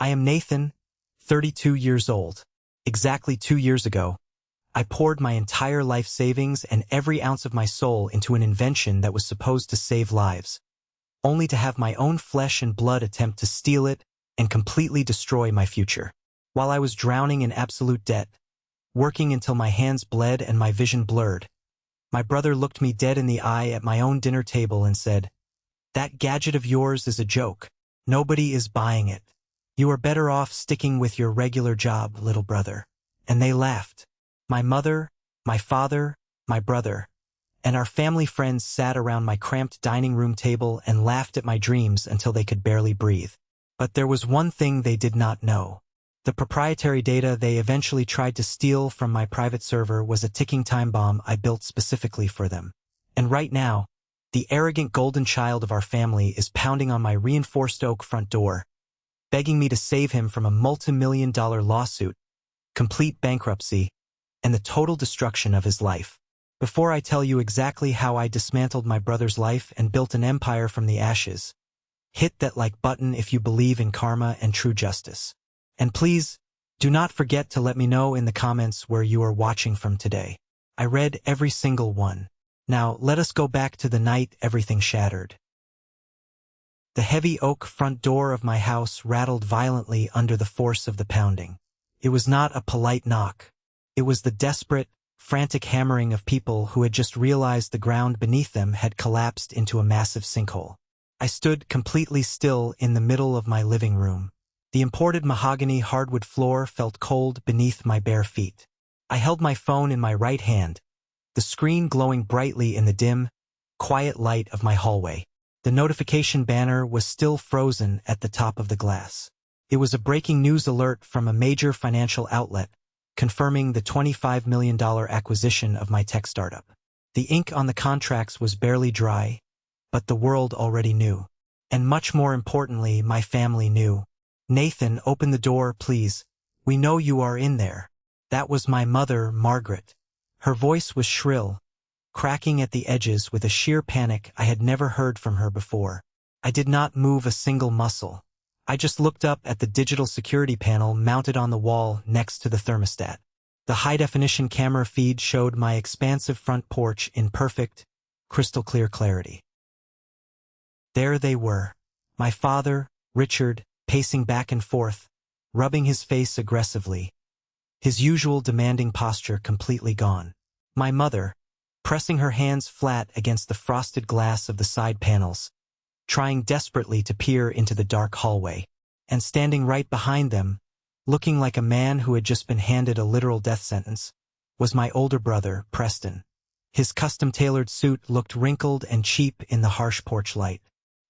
I am Nathan, 32 years old. Exactly 2 years ago, I poured my entire life savings and every ounce of my soul into an invention that was supposed to save lives, only to have my own flesh and blood attempt to steal it and completely destroy my future. While I was drowning in absolute debt, working until my hands bled and my vision blurred, my brother looked me dead in the eye at my own dinner table and said, "That gadget of yours is a joke. Nobody is buying it. You are better off sticking with your regular job, little brother." And they laughed. My mother, my father, my brother, and our family friends sat around my cramped dining room table and laughed at my dreams until they could barely breathe. But there was one thing they did not know. The proprietary data they eventually tried to steal from my private server was a ticking time bomb I built specifically for them. And right now, the arrogant golden child of our family is pounding on my reinforced oak front door, begging me to save him from a multi-million-dollar lawsuit, complete bankruptcy, and the total destruction of his life. Before I tell you exactly how I dismantled my brother's life and built an empire from the ashes, hit that like button if you believe in karma and true justice. And please, do not forget to let me know in the comments where you are watching from today. I read every single one. Now, let us go back to the night everything shattered. The heavy oak front door of my house rattled violently under the force of the pounding. It was not a polite knock. It was the desperate, frantic hammering of people who had just realized the ground beneath them had collapsed into a massive sinkhole. I stood completely still in the middle of my living room. The imported mahogany hardwood floor felt cold beneath my bare feet. I held my phone in my right hand, the screen glowing brightly in the dim, quiet light of my hallway. The notification banner was still frozen at the top of the glass. It was a breaking news alert from a major financial outlet, confirming the $25 million acquisition of my tech startup. The ink on the contracts was barely dry, but the world already knew. And much more importantly, my family knew. "Nathan, open the door, please. We know you are in there." That was my mother, Margaret. Her voice was shrill, cracking at the edges with a sheer panic I had never heard from her before. I did not move a single muscle. I just looked up at the digital security panel mounted on the wall next to the thermostat. The high-definition camera feed showed my expansive front porch in perfect, crystal-clear clarity. There they were, my father, Richard, pacing back and forth, rubbing his face aggressively, his usual demanding posture completely gone. My mother, pressing her hands flat against the frosted glass of the side panels, trying desperately to peer into the dark hallway, and standing right behind them, looking like a man who had just been handed a literal death sentence, was my older brother, Preston. His custom-tailored suit looked wrinkled and cheap in the harsh porch light.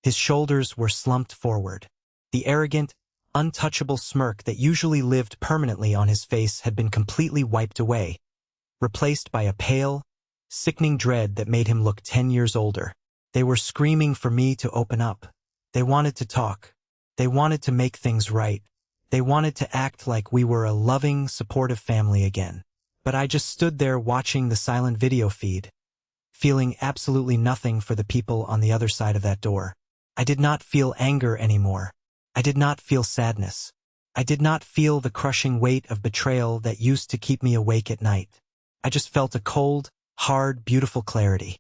His shoulders were slumped forward. The arrogant, untouchable smirk that usually lived permanently on his face had been completely wiped away, replaced by a pale, sickening dread that made him look 10 years older. They were screaming for me to open up. They wanted to talk. They wanted to make things right. They wanted to act like we were a loving, supportive family again. But I just stood there watching the silent video feed, feeling absolutely nothing for the people on the other side of that door. I did not feel anger anymore. I did not feel sadness. I did not feel the crushing weight of betrayal that used to keep me awake at night. I just felt a cold, hard, beautiful clarity.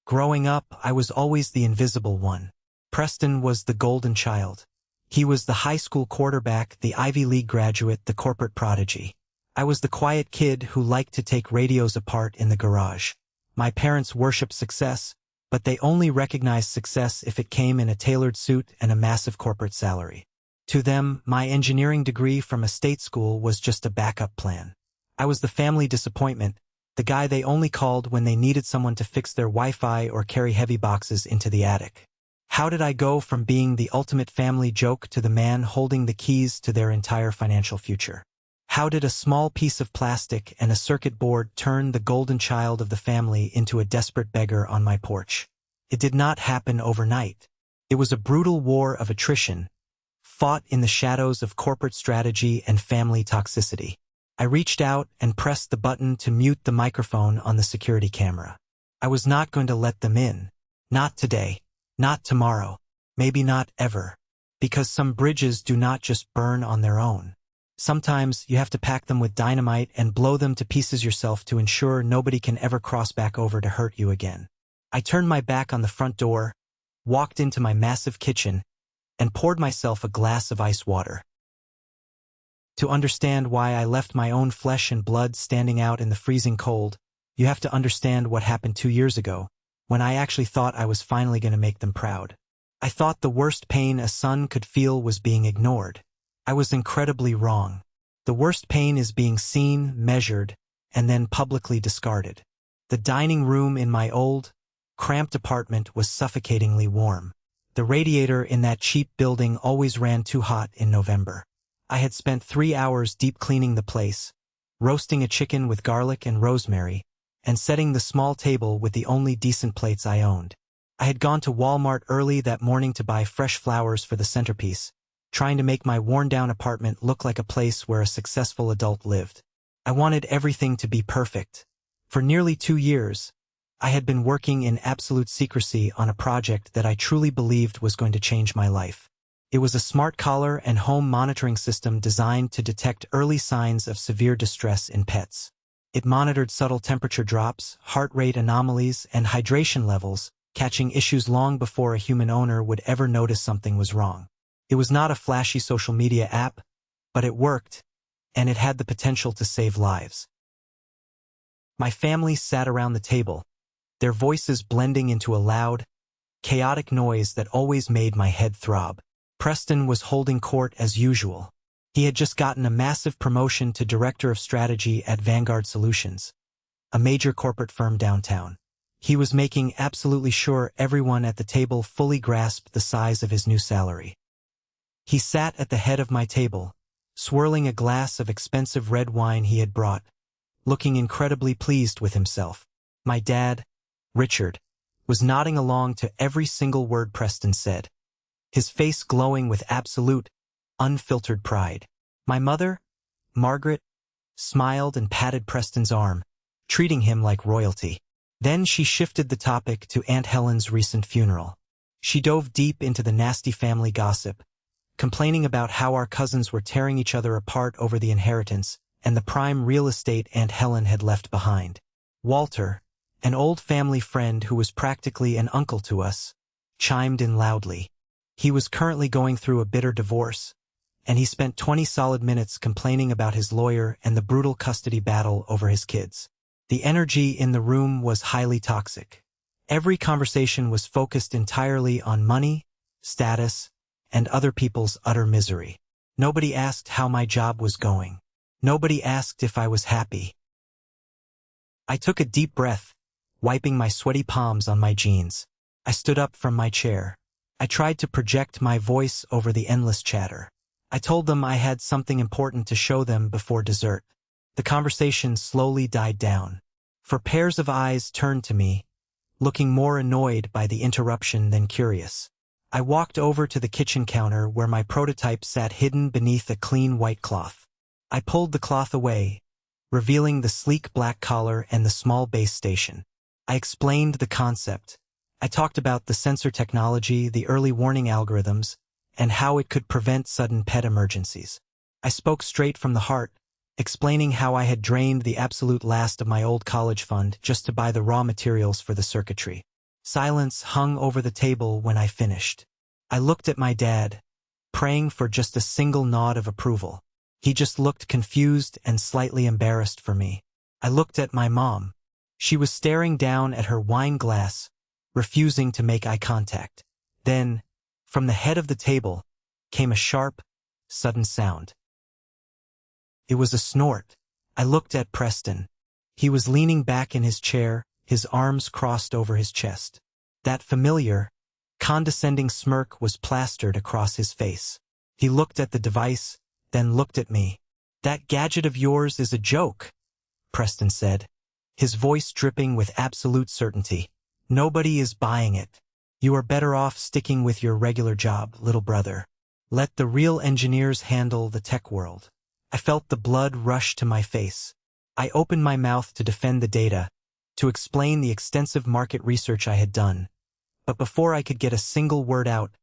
Growing up, I was always the invisible one. Preston was the golden child. He was the high school quarterback, the Ivy League graduate, the corporate prodigy. I was the quiet kid who liked to take radios apart in the garage. My parents worshipped success, but they only recognized success if it came in a tailored suit and a massive corporate salary. To them, my engineering degree from a state school was just a backup plan. I was the family disappointment, the guy they only called when they needed someone to fix their Wi-Fi or carry heavy boxes into the attic. How did I go from being the ultimate family joke to the man holding the keys to their entire financial future? How did a small piece of plastic and a circuit board turn the golden child of the family into a desperate beggar on my porch? It did not happen overnight. It was a brutal war of attrition, fought in the shadows of corporate strategy and family toxicity. I reached out and pressed the button to mute the microphone on the security camera. I was not going to let them in. Not today. Not tomorrow. Maybe not ever. Because some bridges do not just burn on their own. Sometimes you have to pack them with dynamite and blow them to pieces yourself to ensure nobody can ever cross back over to hurt you again. I turned my back on the front door, walked into my massive kitchen, and poured myself a glass of ice water. To understand why I left my own flesh and blood standing out in the freezing cold, you have to understand what happened 2 years ago, when I actually thought I was finally going to make them proud. I thought the worst pain a son could feel was being ignored. I was incredibly wrong. The worst pain is being seen, measured, and then publicly discarded. The dining room in my old, cramped apartment was suffocatingly warm. The radiator in that cheap building always ran too hot in November. I had spent 3 hours deep cleaning the place, roasting a chicken with garlic and rosemary, and setting the small table with the only decent plates I owned. I had gone to Walmart early that morning to buy fresh flowers for the centerpiece, trying to make my worn-down apartment look like a place where a successful adult lived. I wanted everything to be perfect. For nearly 2 years, I had been working in absolute secrecy on a project that I truly believed was going to change my life. It was a smart collar and home monitoring system designed to detect early signs of severe distress in pets. It monitored subtle temperature drops, heart rate anomalies, and hydration levels, catching issues long before a human owner would ever notice something was wrong. It was not a flashy social media app, but it worked, and it had the potential to save lives. My family sat around the table, their voices blending into a loud, chaotic noise that always made my head throb. Preston was holding court as usual. He had just gotten a massive promotion to Director of Strategy at Vanguard Solutions, a major corporate firm downtown. He was making absolutely sure everyone at the table fully grasped the size of his new salary. He sat at the head of my table, swirling a glass of expensive red wine he had brought, looking incredibly pleased with himself. My dad, Richard, was nodding along to every single word Preston said, his face glowing with absolute, unfiltered pride. My mother, Margaret, smiled and patted Preston's arm, treating him like royalty. Then she shifted the topic to Aunt Helen's recent funeral. She dove deep into the nasty family gossip, complaining about how our cousins were tearing each other apart over the inheritance and the prime real estate Aunt Helen had left behind. Walter, an old family friend who was practically an uncle to us, chimed in loudly. He was currently going through a bitter divorce, and he spent 20 solid minutes complaining about his lawyer and the brutal custody battle over his kids. The energy in the room was highly toxic. Every conversation was focused entirely on money, status, and other people's utter misery. Nobody asked how my job was going. Nobody asked if I was happy. I took a deep breath, wiping my sweaty palms on my jeans. I stood up from my chair. I tried to project my voice over the endless chatter. I told them I had something important to show them before dessert. The conversation slowly died down. For pairs of eyes turned to me, looking more annoyed by the interruption than curious. I walked over to the kitchen counter where my prototype sat hidden beneath a clean white cloth. I pulled the cloth away, revealing the sleek black collar and the small base station. I explained the concept. I talked about the sensor technology, the early warning algorithms, and how it could prevent sudden pet emergencies. I spoke straight from the heart, explaining how I had drained the absolute last of my old college fund just to buy the raw materials for the circuitry. Silence hung over the table when I finished. I looked at my dad, praying for just a single nod of approval. He just looked confused and slightly embarrassed for me. I looked at my mom. She was staring down at her wine glass, refusing to make eye contact. Then, from the head of the table, came a sharp, sudden sound. It was a snort. I looked at Preston. He was leaning back in his chair, his arms crossed over his chest. That familiar, condescending smirk was plastered across his face. He looked at the device, then looked at me. "That gadget of yours is a joke," Preston said, his voice dripping with absolute certainty. "Nobody is buying it. You are better off sticking with your regular job, little brother. Let the real engineers handle the tech world." I felt the blood rush to my face. I opened my mouth to defend the data, to explain the extensive market research I had done. But before I could get a single word out,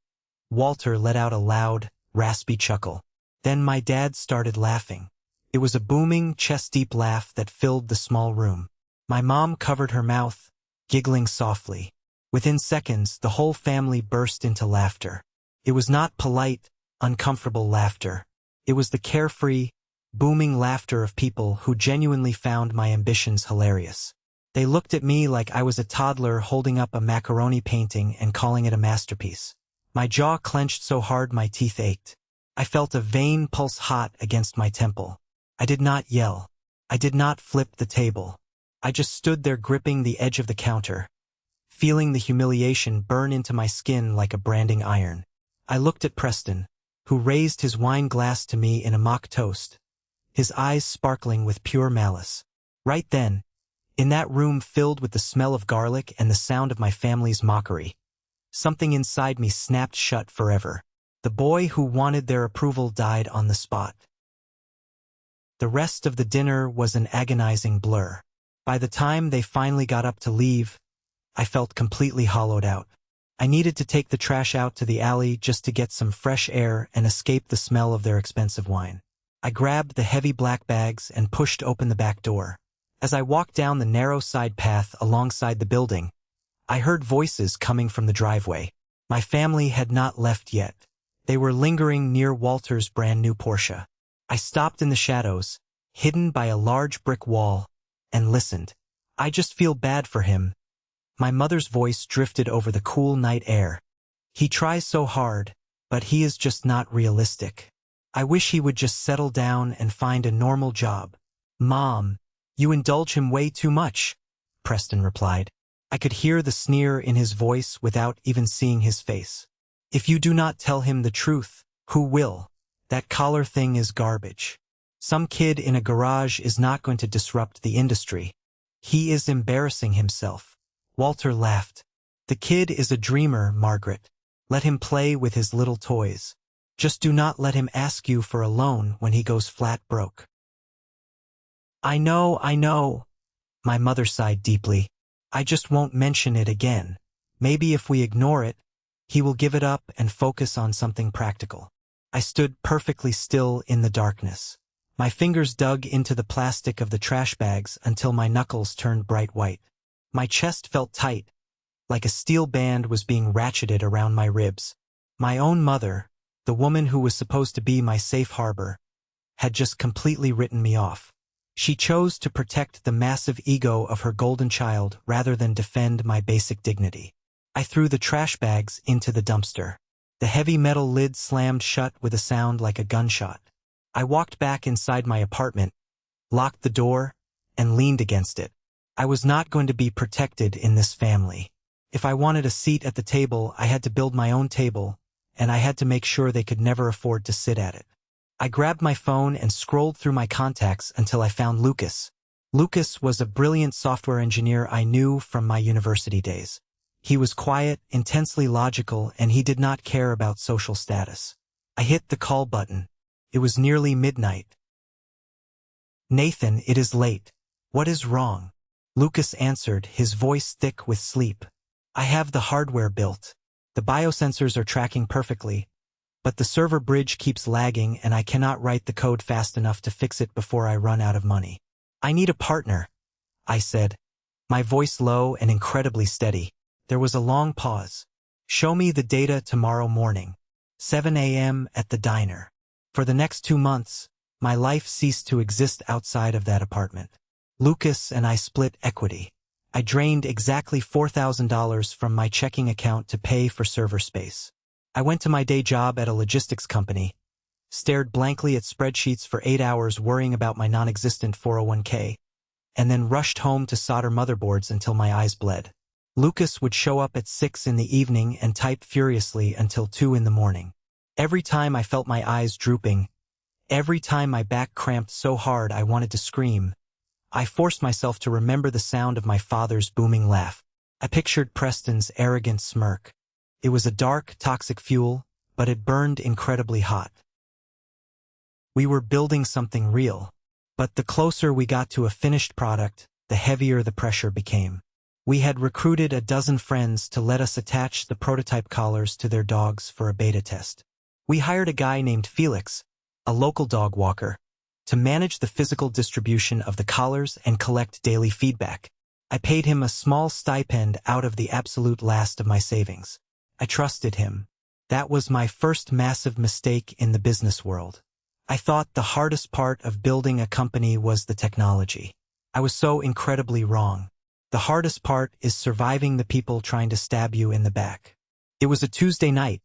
Walter let out a loud, raspy chuckle. Then my dad started laughing. It was a booming, chest-deep laugh that filled the small room. My mom covered her mouth, giggling softly. Within seconds, the whole family burst into laughter. It was not polite, uncomfortable laughter. It was the carefree, booming laughter of people who genuinely found my ambitions hilarious. They looked at me like I was a toddler holding up a macaroni painting and calling it a masterpiece. My jaw clenched so hard my teeth ached. I felt a vein pulse hot against my temple. I did not yell. I did not flip the table. I just stood there gripping the edge of the counter, feeling the humiliation burn into my skin like a branding iron. I looked at Preston, who raised his wine glass to me in a mock toast, his eyes sparkling with pure malice. Right then, in that room filled with the smell of garlic and the sound of my family's mockery, something inside me snapped shut forever. The boy who wanted their approval died on the spot. The rest of the dinner was an agonizing blur. By the time they finally got up to leave, I felt completely hollowed out. I needed to take the trash out to the alley just to get some fresh air and escape the smell of their expensive wine. I grabbed the heavy black bags and pushed open the back door. As I walked down the narrow side path alongside the building, I heard voices coming from the driveway. My family had not left yet. They were lingering near Walter's brand new Porsche. I stopped in the shadows, hidden by a large brick wall, and listened. I just feel bad for him. My mother's voice drifted over the cool night air. He tries so hard, but he is just not realistic. I wish he would just settle down and find a normal job. Mom, you indulge him way too much, Preston replied. I could hear the sneer in his voice without even seeing his face. If you do not tell him the truth, who will? That collar thing is garbage. Some kid in a garage is not going to disrupt the industry. He is embarrassing himself. Walter laughed. The kid is a dreamer, Margaret. Let him play with his little toys. Just do not let him ask you for a loan when he goes flat broke. I know. My mother sighed deeply. I just won't mention it again. Maybe if we ignore it, he will give it up and focus on something practical. I stood perfectly still in the darkness. My fingers dug into the plastic of the trash bags until my knuckles turned bright white. My chest felt tight, like a steel band was being ratcheted around my ribs. My own mother, the woman who was supposed to be my safe harbor, had just completely written me off. She chose to protect the massive ego of her golden child rather than defend my basic dignity. I threw the trash bags into the dumpster. The heavy metal lid slammed shut with a sound like a gunshot. I walked back inside my apartment, locked the door, and leaned against it. I was not going to be protected in this family. If I wanted a seat at the table, I had to build my own table, and I had to make sure they could never afford to sit at it. I grabbed my phone and scrolled through my contacts until I found Lucas. Lucas was a brilliant software engineer I knew from my university days. He was quiet, intensely logical, and he did not care about social status. I hit the call button. It was nearly midnight. Nathan, it is late. What is wrong? Lucas answered, his voice thick with sleep. I have the hardware built. The biosensors are tracking perfectly, but the server bridge keeps lagging and I cannot write the code fast enough to fix it before I run out of money. I need a partner, I said, my voice low and incredibly steady. There was a long pause. Show me the data tomorrow morning. 7 a.m. at the diner. For the next 2 months, my life ceased to exist outside of that apartment. Lucas and I split equity. I drained exactly $4,000 from my checking account to pay for server space. I went to my day job at a logistics company, stared blankly at spreadsheets for 8 hours worrying about my non-existent 401k, and then rushed home to solder motherboards until my eyes bled. Lucas would show up at 6 in the evening and type furiously until 2 in the morning. Every time I felt my eyes drooping, every time my back cramped so hard I wanted to scream, I forced myself to remember the sound of my father's booming laugh. I pictured Preston's arrogant smirk. It was a dark, toxic fuel, but it burned incredibly hot. We were building something real, but the closer we got to a finished product, the heavier the pressure became. We had recruited a dozen friends to let us attach the prototype collars to their dogs for a beta test. We hired a guy named Felix, a local dog walker, to manage the physical distribution of the collars and collect daily feedback. I paid him a small stipend out of the absolute last of my savings. I trusted him. That was my first massive mistake in the business world. I thought the hardest part of building a company was the technology. I was so incredibly wrong. The hardest part is surviving the people trying to stab you in the back. It was a Tuesday night,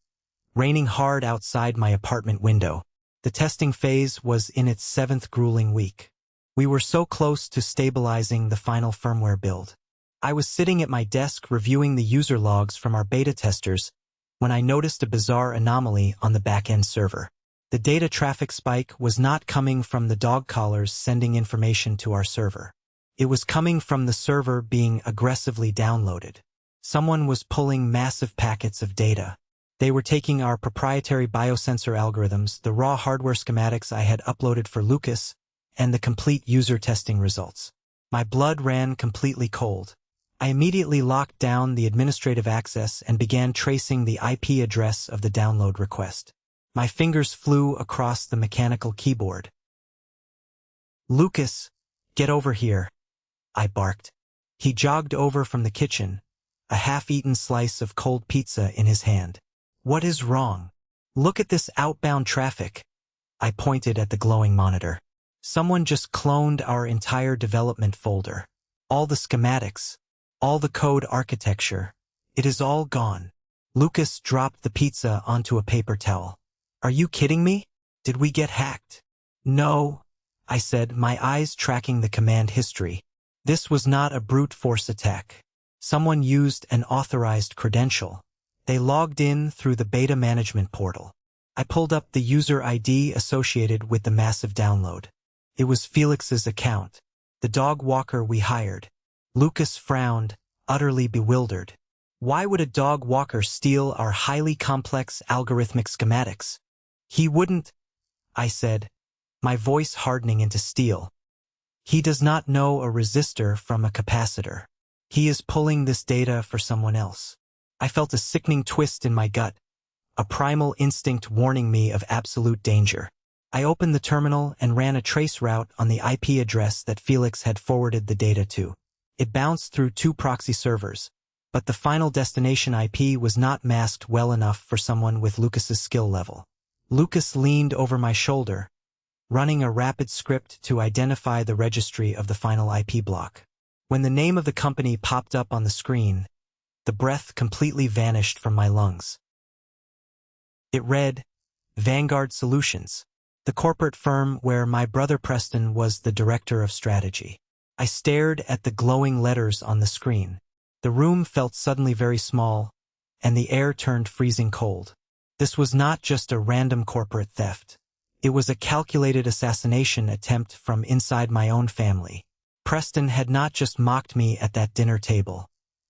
raining hard outside my apartment window. The testing phase was in its 7th grueling week. We were so close to stabilizing the final firmware build. I was sitting at my desk reviewing the user logs from our beta testers when I noticed a bizarre anomaly on the back-end server. The data traffic spike was not coming from the dog collars sending information to our server. It was coming from the server being aggressively downloaded. Someone was pulling massive packets of data. They were taking our proprietary biosensor algorithms, the raw hardware schematics I had uploaded for Lucas, and the complete user testing results. My blood ran completely cold. I immediately locked down the administrative access and began tracing the IP address of the download request. My fingers flew across the mechanical keyboard. "Lucas, get over here," I barked. He jogged over from the kitchen, a half-eaten slice of cold pizza in his hand. "What is wrong? Look at this outbound traffic." I pointed at the glowing monitor. "Someone just cloned our entire development folder. All the schematics, all the code architecture. It is all gone." Lucas dropped the pizza onto a paper towel. "Are you kidding me? Did we get hacked?" "No," I said, my eyes tracking the command history. "This was not a brute force attack. Someone used an authorized credential. They logged in through the beta management portal." I pulled up the user ID associated with the massive download. It was Felix's account, the dog walker we hired. Lucas frowned, utterly bewildered. Why would a dog walker steal our highly complex algorithmic schematics? "He wouldn't," I said, my voice hardening into steel. "He does not know a resistor from a capacitor. He is pulling this data for someone else." I felt a sickening twist in my gut, a primal instinct warning me of absolute danger. I opened the terminal and ran a trace route on the IP address that Felix had forwarded the data to. It bounced through 2 proxy servers, but the final destination IP was not masked well enough for someone with Lucas's skill level. Lucas leaned over my shoulder, running a rapid script to identify the registry of the final IP block. When the name of the company popped up on the screen, the breath completely vanished from my lungs. It read, Vanguard Solutions, the corporate firm where my brother Preston was the director of strategy. I stared at the glowing letters on the screen. The room felt suddenly very small, and the air turned freezing cold. This was not just a random corporate theft. It was a calculated assassination attempt from inside my own family. Preston had not just mocked me at that dinner table.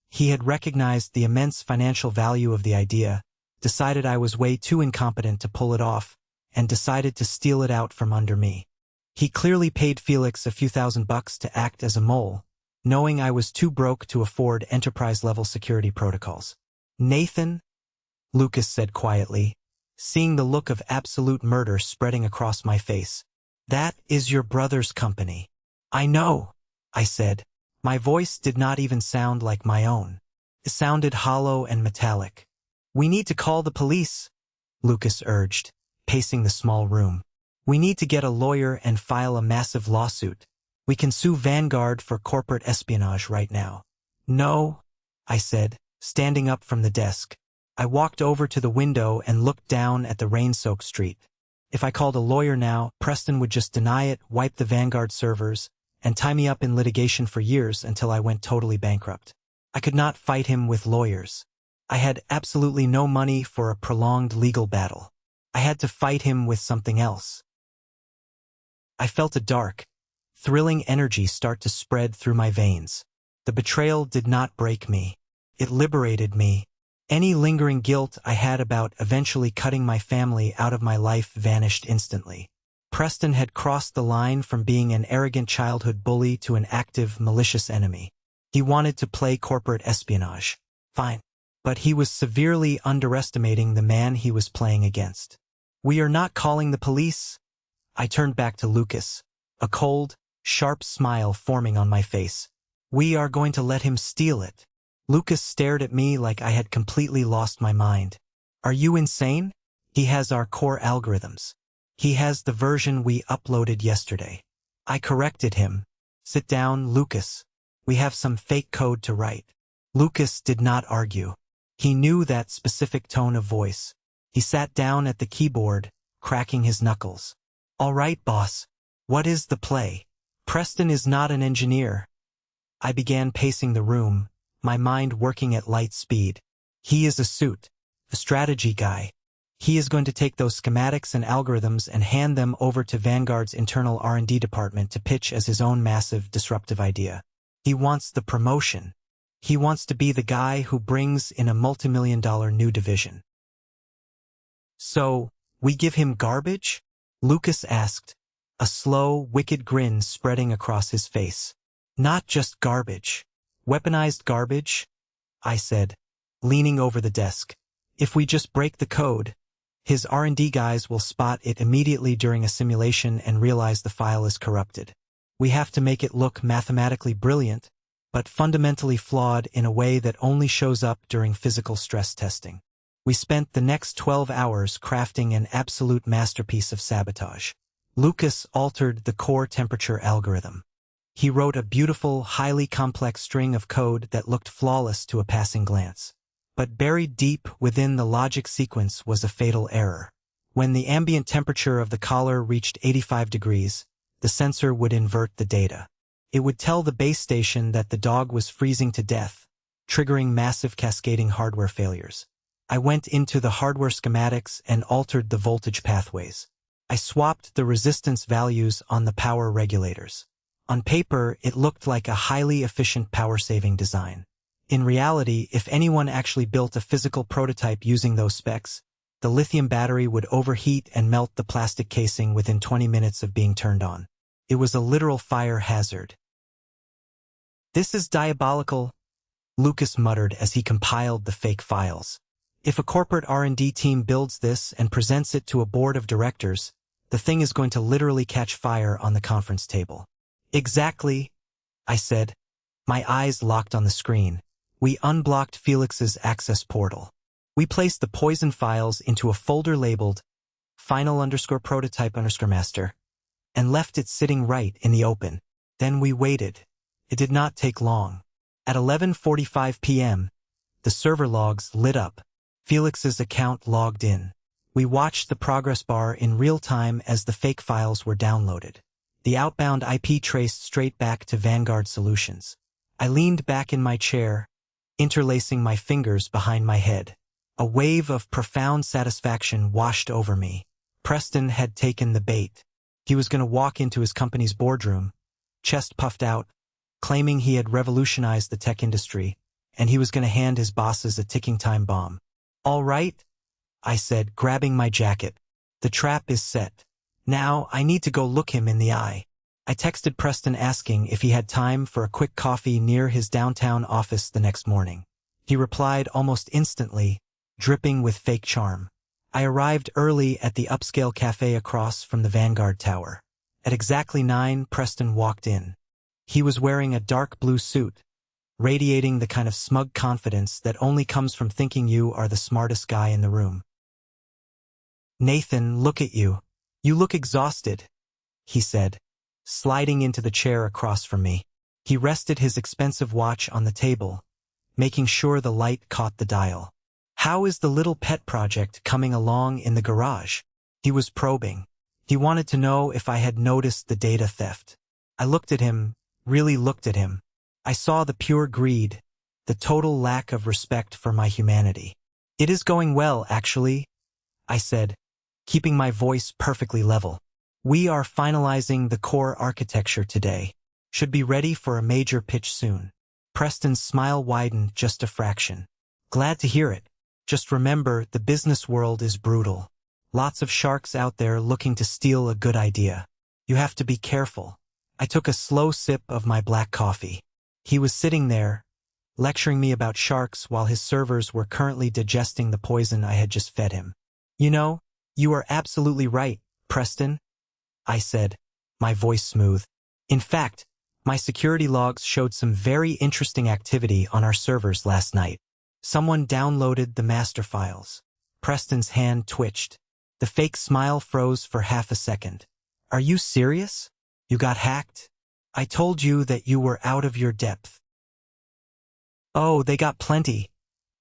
He had recognized the immense financial value of the idea, decided I was way too incompetent to pull it off, and decided to steal it out from under me. He clearly paid Felix a few $1,000s to act as a mole, knowing I was too broke to afford enterprise-level security protocols. "Nathan?" Lucas said quietly, seeing the look of absolute murder spreading across my face. "That is your brother's company." "I know," I said. My voice did not even sound like my own. It sounded hollow and metallic. "We need to call the police," Lucas urged, pacing the small room. "We need to get a lawyer and file a massive lawsuit. We can sue Vanguard for corporate espionage right now." "No," I said, standing up from the desk. I walked over to the window and looked down at the rain-soaked street. If I called a lawyer now, Preston would just deny it, wipe the Vanguard servers, and tie me up in litigation for years until I went totally bankrupt. I could not fight him with lawyers. I had absolutely no money for a prolonged legal battle. I had to fight him with something else. I felt a dark, thrilling energy start to spread through my veins. The betrayal did not break me. It liberated me. Any lingering guilt I had about eventually cutting my family out of my life vanished instantly. Preston had crossed the line from being an arrogant childhood bully to an active, malicious enemy. He wanted to play corporate espionage. Fine. But he was severely underestimating the man he was playing against. We are not calling the police. I turned back to Lucas, a cold, sharp smile forming on my face. We are going to let him steal it. Lucas stared at me like I had completely lost my mind. Are you insane? He has our core algorithms. He has the version we uploaded yesterday. I corrected him. Sit down, Lucas. We have some fake code to write. Lucas did not argue. He knew that specific tone of voice. He sat down at the keyboard, cracking his knuckles. All right, boss. What is the play? Preston is not an engineer. I began pacing the room, my mind working at light speed. He is a suit, a strategy guy. He is going to take those schematics and algorithms and hand them over to Vanguard's internal R&D department to pitch as his own massive, disruptive idea. He wants the promotion. He wants to be the guy who brings in a multimillion-dollar new division. So, we give him garbage? Lucas asked, a slow, wicked grin spreading across his face. Not just garbage. Weaponized garbage? I said, leaning over the desk. If we just break the code, his R&D guys will spot it immediately during a simulation and realize the file is corrupted. We have to make it look mathematically brilliant, but fundamentally flawed in a way that only shows up during physical stress testing. We spent the next 12 hours crafting an absolute masterpiece of sabotage. Lucas altered the core temperature algorithm. He wrote a beautiful, highly complex string of code that looked flawless to a passing glance. But buried deep within the logic sequence was a fatal error. When the ambient temperature of the collar reached 85 degrees, the sensor would invert the data. It would tell the base station that the dog was freezing to death, triggering massive cascading hardware failures. I went into the hardware schematics and altered the voltage pathways. I swapped the resistance values on the power regulators. On paper, it looked like a highly efficient power-saving design. In reality, if anyone actually built a physical prototype using those specs, the lithium battery would overheat and melt the plastic casing within 20 minutes of being turned on. It was a literal fire hazard. This is diabolical, Lucas muttered as he compiled the fake files. If a corporate R&D team builds this and presents it to a board of directors, the thing is going to literally catch fire on the conference table. Exactly, I said. My eyes locked on the screen. We unblocked Felix's access portal. We placed the poison files into a folder labeled final_prototype_master and left it sitting right in the open. Then we waited. It did not take long. At 11:45 p.m., the server logs lit up. Felix's account logged in. We watched the progress bar in real time as the fake files were downloaded. The outbound IP traced straight back to Vanguard Solutions. I leaned back in my chair, interlacing my fingers behind my head. A wave of profound satisfaction washed over me. Preston had taken the bait. He was going to walk into his company's boardroom, chest puffed out, claiming he had revolutionized the tech industry, and he was going to hand his bosses a ticking time bomb. All right, I said, grabbing my jacket. The trap is set. Now I need to go look him in the eye. I texted Preston asking if he had time for a quick coffee near his downtown office the next morning. He replied almost instantly, dripping with fake charm. I arrived early at the upscale cafe across from the Vanguard Tower. At exactly 9, Preston walked in. He was wearing a dark blue suit, radiating the kind of smug confidence that only comes from thinking you are the smartest guy in the room. Nathan, look at you. You look exhausted, he said, sliding into the chair across from me. He rested his expensive watch on the table, making sure the light caught the dial. How is the little pet project coming along in the garage? He was probing. He wanted to know if I had noticed the data theft. I looked at him, really looked at him. I saw the pure greed, the total lack of respect for my humanity. It is going well, actually, I said, keeping my voice perfectly level. We are finalizing the core architecture today. Should be ready for a major pitch soon. Preston's smile widened just a fraction. Glad to hear it. Just remember, the business world is brutal. Lots of sharks out there looking to steal a good idea. You have to be careful. I took a slow sip of my black coffee. He was sitting there, lecturing me about sharks while his servers were currently digesting the poison I had just fed him. You know, you are absolutely right, Preston, I said, my voice smooth. In fact, my security logs showed some very interesting activity on our servers last night. Someone downloaded the master files. Preston's hand twitched. The fake smile froze for half a second. Are you serious? You got hacked? I told you that you were out of your depth. Oh, they got plenty,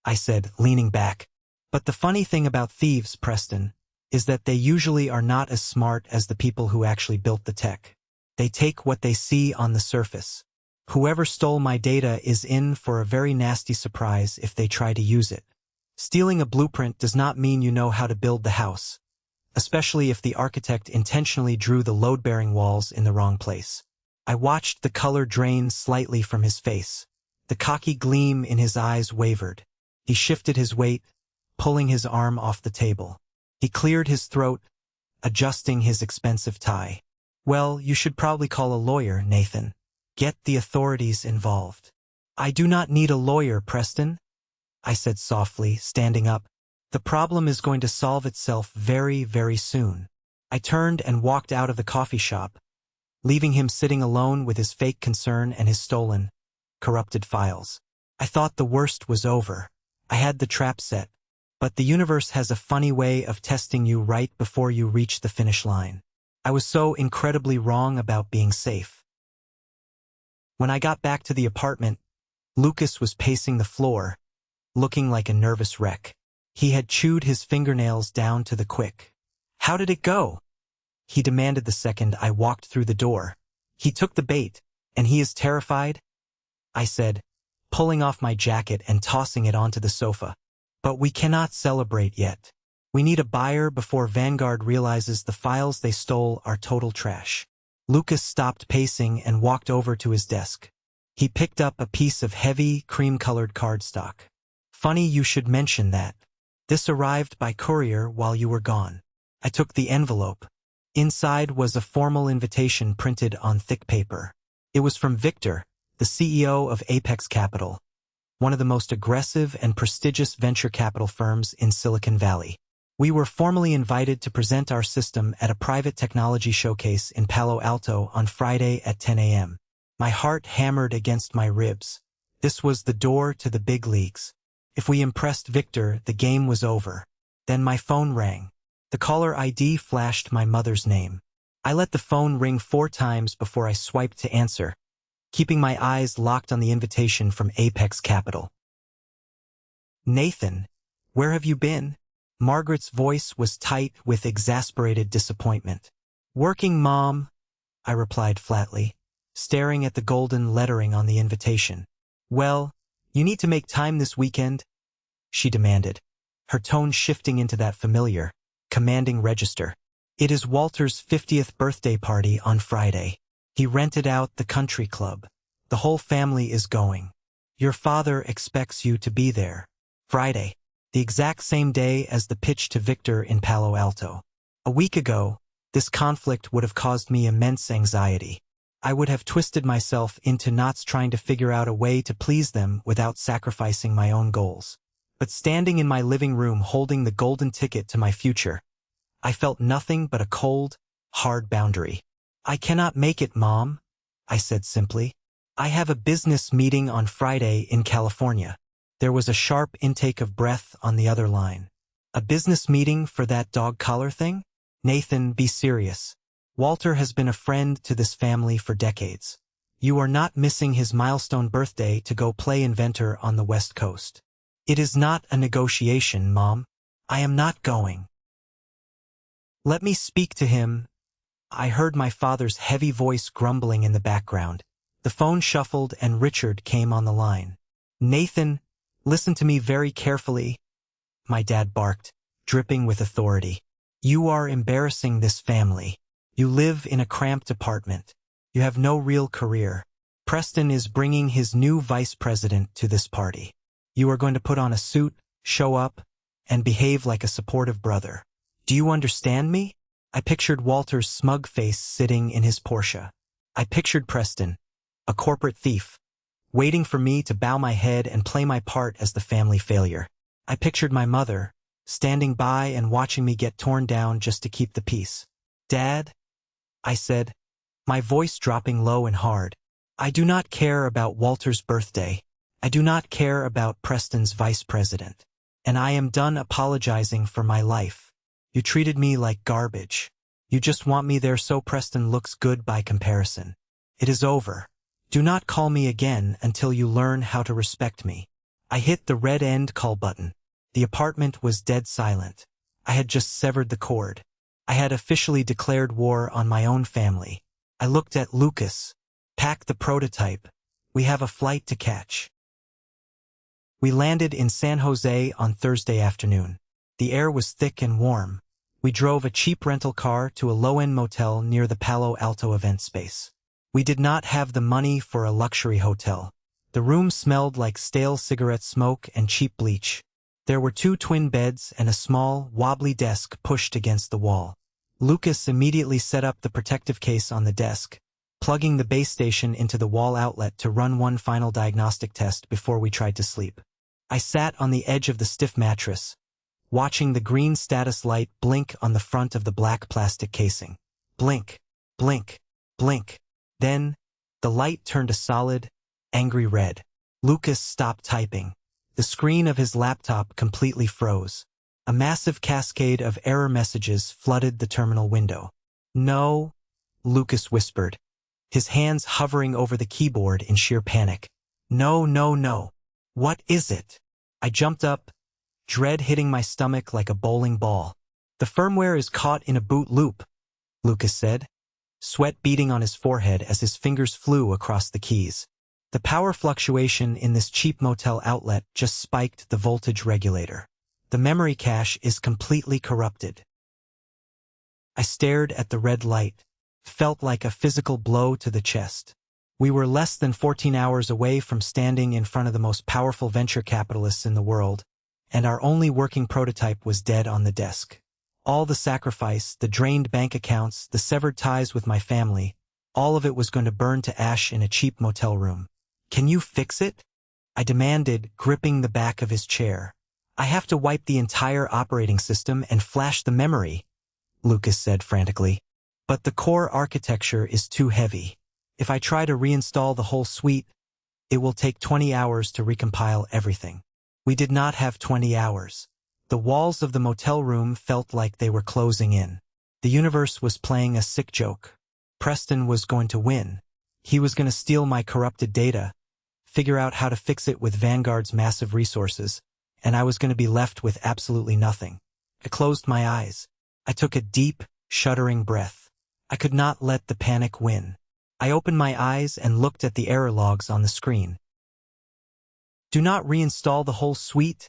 I said, leaning back. But the funny thing about thieves, Preston, is that they usually are not as smart as the people who actually built the tech. They take what they see on the surface. Whoever stole my data is in for a very nasty surprise if they try to use it. Stealing a blueprint does not mean you know how to build the house, especially if the architect intentionally drew the load-bearing walls in the wrong place. I watched the color drain slightly from his face. The cocky gleam in his eyes wavered. He shifted his weight, pulling his arm off the table. He cleared his throat, adjusting his expensive tie. Well, you should probably call a lawyer, Nathan. Get the authorities involved. I do not need a lawyer, Preston, I said softly, standing up. The problem is going to solve itself very, very soon. I turned and walked out of the coffee shop, leaving him sitting alone with his fake concern and his stolen, corrupted files. I thought the worst was over. I had the trap set. But the universe has a funny way of testing you right before you reach the finish line. I was so incredibly wrong about being safe. When I got back to the apartment, Lucas was pacing the floor, looking like a nervous wreck. He had chewed his fingernails down to the quick. How did it go? He demanded the second I walked through the door. He took the bait, and he is terrified, I said, pulling off my jacket and tossing it onto the sofa. But we cannot celebrate yet. We need a buyer before Vanguard realizes the files they stole are total trash. Lucas stopped pacing and walked over to his desk. He picked up a piece of heavy, cream-colored cardstock. Funny you should mention that. This arrived by courier while you were gone. I took the envelope. Inside was a formal invitation printed on thick paper. It was from Victor, the CEO of Apex Capital, one of the most aggressive and prestigious venture capital firms in Silicon Valley. We were formally invited to present our system at a private technology showcase in Palo Alto on Friday at 10 a.m. My heart hammered against my ribs. This was the door to the big leagues. If we impressed Victor, the game was over. Then my phone rang. The caller ID flashed my mother's name. I let the phone ring 4 times before I swiped to answer, keeping my eyes locked on the invitation from Apex Capital. Nathan, where have you been? Margaret's voice was tight with exasperated disappointment. Working, Mom, I replied flatly, staring at the golden lettering on the invitation. Well, you need to make time this weekend, she demanded, her tone shifting into that familiar, commanding register. It is Walter's 50th birthday party on Friday. He rented out the country club. The whole family is going. Your father expects you to be there. Friday, the exact same day as the pitch to Victor in Palo Alto. A week ago, this conflict would have caused me immense anxiety. I would have twisted myself into knots trying to figure out a way to please them without sacrificing my own goals. But standing in my living room holding the golden ticket to my future, I felt nothing but a cold, hard boundary. I cannot make it, Mom, I said simply. I have a business meeting on Friday in California. There was a sharp intake of breath on the other line. A business meeting for that dog collar thing? Nathan, be serious. Walter has been a friend to this family for decades. You are not missing his milestone birthday to go play Inventor on the West Coast. It is not a negotiation, Mom. I am not going. Let me speak to him. I heard my father's heavy voice grumbling in the background. The phone shuffled and Richard came on the line. Nathan, listen to me very carefully, my dad barked, dripping with authority. You are embarrassing this family. You live in a cramped apartment. You have no real career. Preston is bringing his new vice president to this party. You are going to put on a suit, show up, and behave like a supportive brother. Do you understand me? I pictured Walter's smug face sitting in his Porsche. I pictured Preston, a corporate thief, waiting for me to bow my head and play my part as the family failure. I pictured my mother, standing by and watching me get torn down just to keep the peace. "Dad," I said, my voice dropping low and hard, "I do not care about Walter's birthday. I do not care about Preston's vice president. And I am done apologizing for my life. You treated me like garbage. You just want me there so Preston looks good by comparison. It is over. Do not call me again until you learn how to respect me." I hit the red end call button. The apartment was dead silent. I had just severed the cord. I had officially declared war on my own family. I looked at Lucas. "Pack the prototype. We have a flight to catch." We landed in San Jose on Thursday afternoon. The air was thick and warm. We drove a cheap rental car to a low-end motel near the Palo Alto event space. We did not have the money for a luxury hotel. The room smelled like stale cigarette smoke and cheap bleach. There were 2 twin beds and a small, wobbly desk pushed against the wall. Lucas immediately set up the protective case on the desk, plugging the base station into the wall outlet to run one final diagnostic test before we tried to sleep. I sat on the edge of the stiff mattress, watching the green status light blink on the front of the black plastic casing. Blink, blink, blink. Then, the light turned a solid, angry red. Lucas stopped typing. The screen of his laptop completely froze. A massive cascade of error messages flooded the terminal window. "No," Lucas whispered, his hands hovering over the keyboard in sheer panic. "No, no, no. What is it?" I jumped up, dread hitting my stomach like a bowling ball. "The firmware is caught in a boot loop," Lucas said, sweat beading on his forehead as his fingers flew across the keys. The power fluctuation in this cheap motel outlet just spiked the voltage regulator. The memory cache is completely corrupted. I stared at the red light, felt like a physical blow to the chest. We were less than 14 hours away from standing in front of the most powerful venture capitalists in the world, and our only working prototype was dead on the desk. All the sacrifice, the drained bank accounts, the severed ties with my family, all of it was going to burn to ash in a cheap motel room. "Can you fix it?" I demanded, gripping the back of his chair. "I have to wipe the entire operating system and flash the memory," Lucas said frantically. "But the core architecture is too heavy. If I try to reinstall the whole suite, it will take 20 hours to recompile everything." We did not have 20 hours. The walls of the motel room felt like they were closing in. The universe was playing a sick joke. Preston was going to win. He was going to steal my corrupted data, figure out how to fix it with Vanguard's massive resources, and I was going to be left with absolutely nothing. I closed my eyes. I took a deep, shuddering breath. I could not let the panic win. I opened my eyes and looked at the error logs on the screen. "Do not reinstall the whole suite,"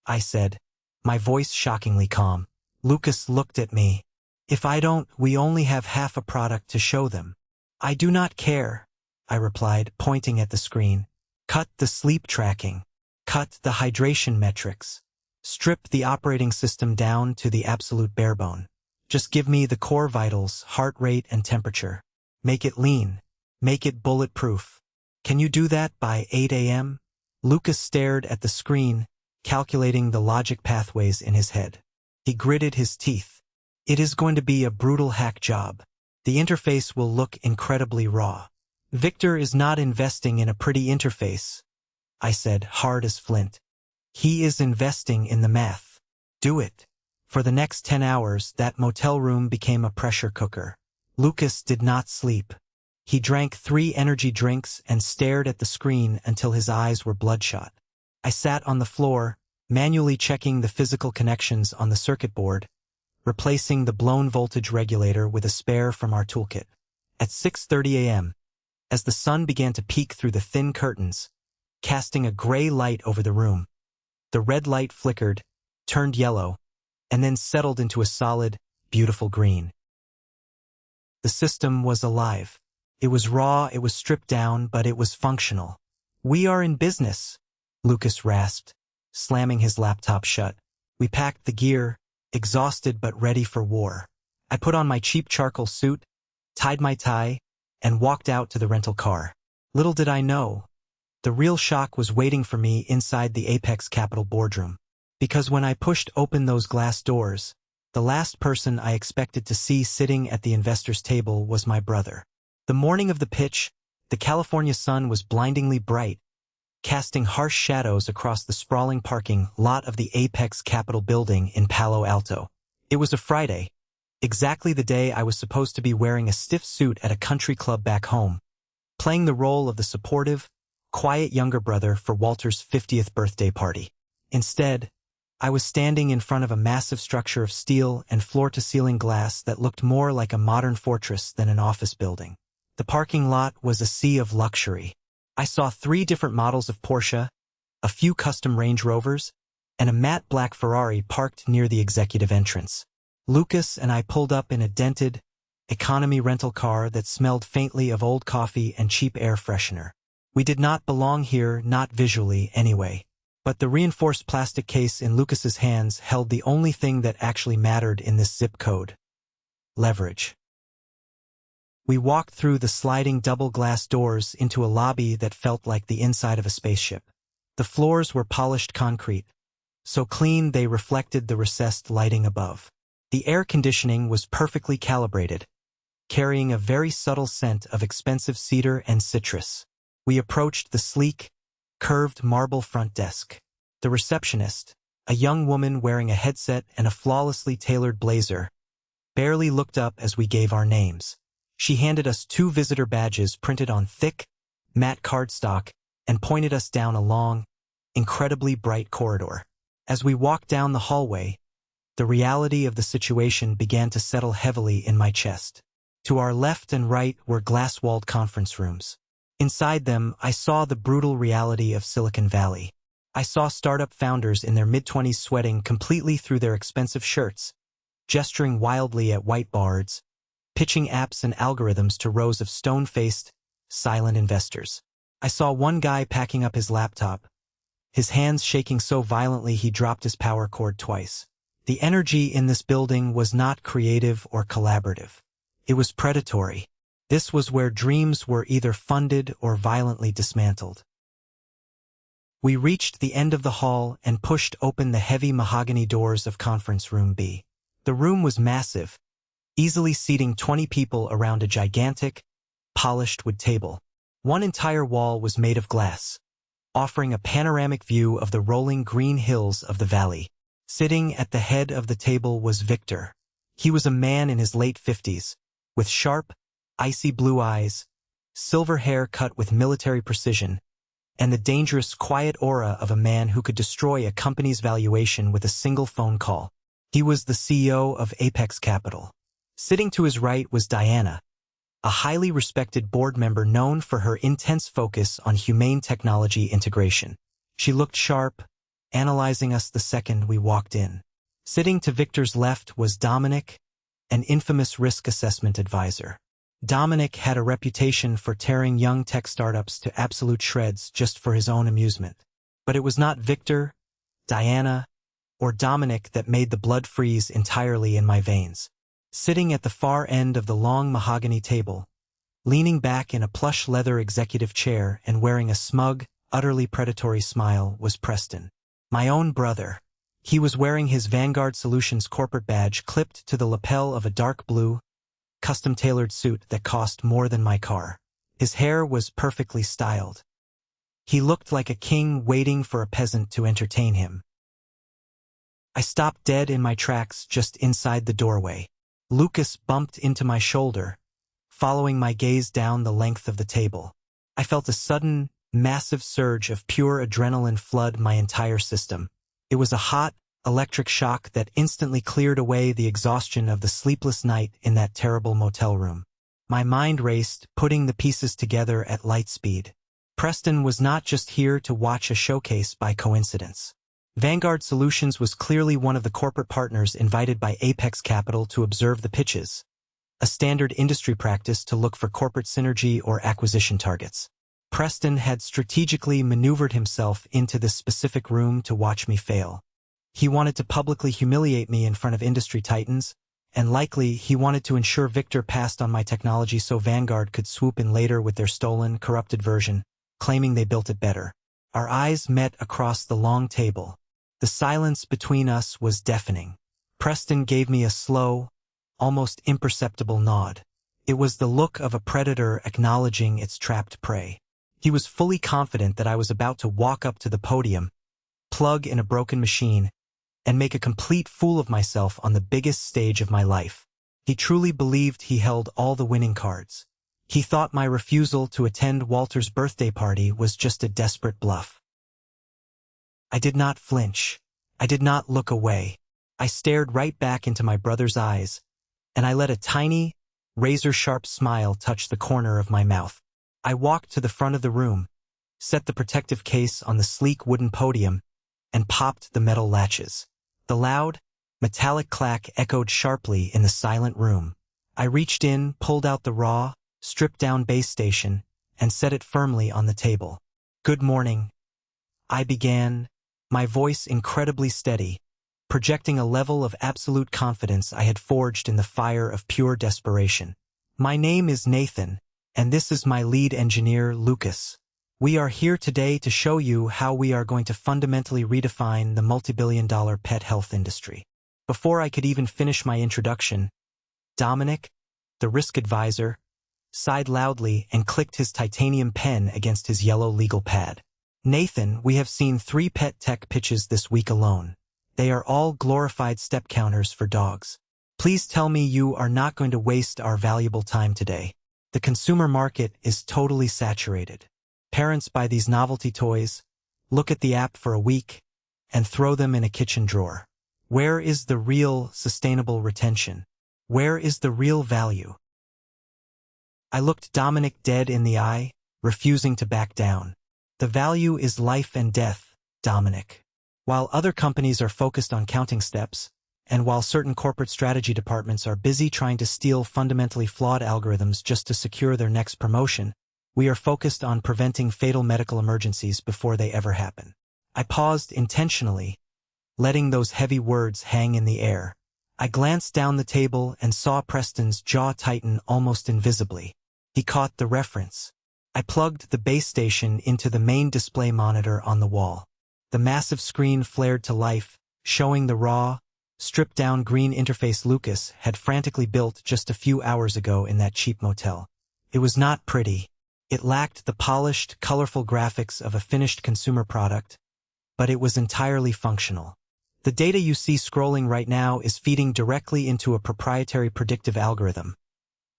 I said, my voice shockingly calm. Lucas looked at me. "If I don't, we only have half a product to show them." "I do not care," I replied, pointing at the screen. "Cut the sleep tracking. Cut the hydration metrics. Strip the operating system down to the absolute barebone. Just give me the core vitals, heart rate and temperature. Make it lean. Make it bulletproof. Can you do that by 8 a.m.? Lucas stared at the screen, calculating the logic pathways in his head. He gritted his teeth. "It is going to be a brutal hack job. The interface will look incredibly raw." "Victor is not investing in a pretty interface," I said, hard as flint. "He is investing in the math. Do it." For the next 10 hours, that motel room became a pressure cooker. Lucas did not sleep. He drank 3 energy drinks and stared at the screen until his eyes were bloodshot. I sat on the floor, manually checking the physical connections on the circuit board, replacing the blown voltage regulator with a spare from our toolkit. At 6:30 a.m., as the sun began to peek through the thin curtains, casting a gray light over the room, the red light flickered, turned yellow, and then settled into a solid, beautiful green. The system was alive. It was raw, it was stripped down, but it was functional. "We are in business," Lucas rasped, slamming his laptop shut. We packed the gear, exhausted but ready for war. I put on my cheap charcoal suit, tied my tie, and walked out to the rental car. Little did I know, The real shock was waiting for me inside the Apex Capital boardroom. Because when I pushed open those glass doors, the last person I expected to see sitting at the investor's table was my brother. The morning of the pitch, the California sun was blindingly bright, casting harsh shadows across the sprawling parking lot of the Apex Capital building in Palo Alto. It was a Friday, exactly the day I was supposed to be wearing a stiff suit at a country club back home, playing the role of the supportive, quiet younger brother for Walter's 50th birthday party. Instead, I was standing in front of a massive structure of steel and floor-to-ceiling glass that looked more like a modern fortress than an office building. The parking lot was a sea of luxury. I saw 3 different models of Porsche, a few custom Range Rovers, and a matte black Ferrari parked near the executive entrance. Lucas and I pulled up in a dented, economy rental car that smelled faintly of old coffee and cheap air freshener. We did not belong here, not visually anyway. But the reinforced plastic case in Lucas's hands held the only thing that actually mattered in this zip code: leverage. We walked through the sliding double-glass doors into a lobby that felt like the inside of a spaceship. The floors were polished concrete, so clean they reflected the recessed lighting above. The air conditioning was perfectly calibrated, carrying a very subtle scent of expensive cedar and citrus. We approached the sleek, curved marble front desk. The receptionist, a young woman wearing a headset and a flawlessly tailored blazer, barely looked up as we gave our names. She handed us 2 visitor badges printed on thick, matte cardstock and pointed us down a long, incredibly bright corridor. As we walked down the hallway, the reality of the situation began to settle heavily in my chest. To our left and right were glass-walled conference rooms. Inside them, I saw the brutal reality of Silicon Valley. I saw startup founders in their mid-20s sweating completely through their expensive shirts, gesturing wildly at whiteboards, pitching apps and algorithms to rows of stone-faced, silent investors. I saw one guy packing up his laptop, his hands shaking so violently he dropped his power cord twice. The energy in this building was not creative or collaborative. It was predatory. This was where dreams were either funded or violently dismantled. We reached the end of the hall and pushed open the heavy mahogany doors of Conference Room B. The room was massive, easily seating 20 people around a gigantic, polished wood table. One entire wall was made of glass, offering a panoramic view of the rolling green hills of the valley. Sitting at the head of the table was Victor. He was a man in his late 50s, with sharp, icy blue eyes, silver hair cut with military precision, and the dangerous, quiet aura of a man who could destroy a company's valuation with a single phone call. He was the CEO of Apex Capital. Sitting to his right was Diana, a highly respected board member known for her intense focus on humane technology integration. She looked sharp, analyzing us the second we walked in. Sitting to Victor's left was Dominic, an infamous risk assessment advisor. Dominic had a reputation for tearing young tech startups to absolute shreds just for his own amusement. But it was not Victor, Diana, or Dominic that made the blood freeze entirely in my veins. Sitting at the far end of the long mahogany table, leaning back in a plush leather executive chair and wearing a smug, utterly predatory smile was Preston. My own brother. He was wearing his Vanguard Solutions corporate badge clipped to the lapel of a dark blue, custom-tailored suit that cost more than my car. His hair was perfectly styled. He looked like a king waiting for a peasant to entertain him. I stopped dead in my tracks just inside the doorway. Lucas bumped into my shoulder, following my gaze down the length of the table. I felt a sudden, massive surge of pure adrenaline flood my entire system. It was a hot, electric shock that instantly cleared away the exhaustion of the sleepless night in that terrible motel room. My mind raced, putting the pieces together at light speed. Preston was not just here to watch a showcase by coincidence. Vanguard Solutions was clearly one of the corporate partners invited by Apex Capital to observe the pitches, a standard industry practice to look for corporate synergy or acquisition targets. Preston had strategically maneuvered himself into this specific room to watch me fail. He wanted to publicly humiliate me in front of industry titans, and likely he wanted to ensure Victor passed on my technology so Vanguard could swoop in later with their stolen, corrupted version, claiming they built it better. Our eyes met across the long table. The silence between us was deafening. Preston gave me a slow, almost imperceptible nod. It was the look of a predator acknowledging its trapped prey. He was fully confident that I was about to walk up to the podium, plug in a broken machine, and make a complete fool of myself on the biggest stage of my life. He truly believed he held all the winning cards. He thought my refusal to attend Walter's birthday party was just a desperate bluff. I did not flinch. I did not look away. I stared right back into my brother's eyes, and I let a tiny, razor-sharp smile touch the corner of my mouth. I walked to the front of the room, set the protective case on the sleek wooden podium, and popped the metal latches. The loud, metallic clack echoed sharply in the silent room. I reached in, pulled out the raw, stripped-down base station, and set it firmly on the table. "Good morning," I began, my voice incredibly steady, projecting a level of absolute confidence I had forged in the fire of pure desperation. "My name is Nathan, and this is my lead engineer, Lucas. We are here today to show you how we are going to fundamentally redefine the multi-billion-dollar pet health industry." Before I could even finish my introduction, Dominic, the risk advisor, sighed loudly and clicked his titanium pen against his yellow legal pad. "Nathan, we have seen 3 pet tech pitches this week alone. They are all glorified step counters for dogs. Please tell me you are not going to waste our valuable time today. The consumer market is totally saturated. Parents buy these novelty toys, look at the app for a week, and throw them in a kitchen drawer. Where is the real sustainable retention? Where is the real value?" I looked Dominic dead in the eye, refusing to back down. "The value is life and death, Dominic. While other companies are focused on counting steps, and while certain corporate strategy departments are busy trying to steal fundamentally flawed algorithms just to secure their next promotion, we are focused on preventing fatal medical emergencies before they ever happen." I paused intentionally, letting those heavy words hang in the air. I glanced down the table and saw Preston's jaw tighten almost invisibly. He caught the reference. I plugged the base station into the main display monitor on the wall. The massive screen flared to life, showing the raw, stripped-down green interface Lucas had frantically built just a few hours ago in that cheap motel. It was not pretty. It lacked the polished, colorful graphics of a finished consumer product, but it was entirely functional. "The data you see scrolling right now is feeding directly into a proprietary predictive algorithm,"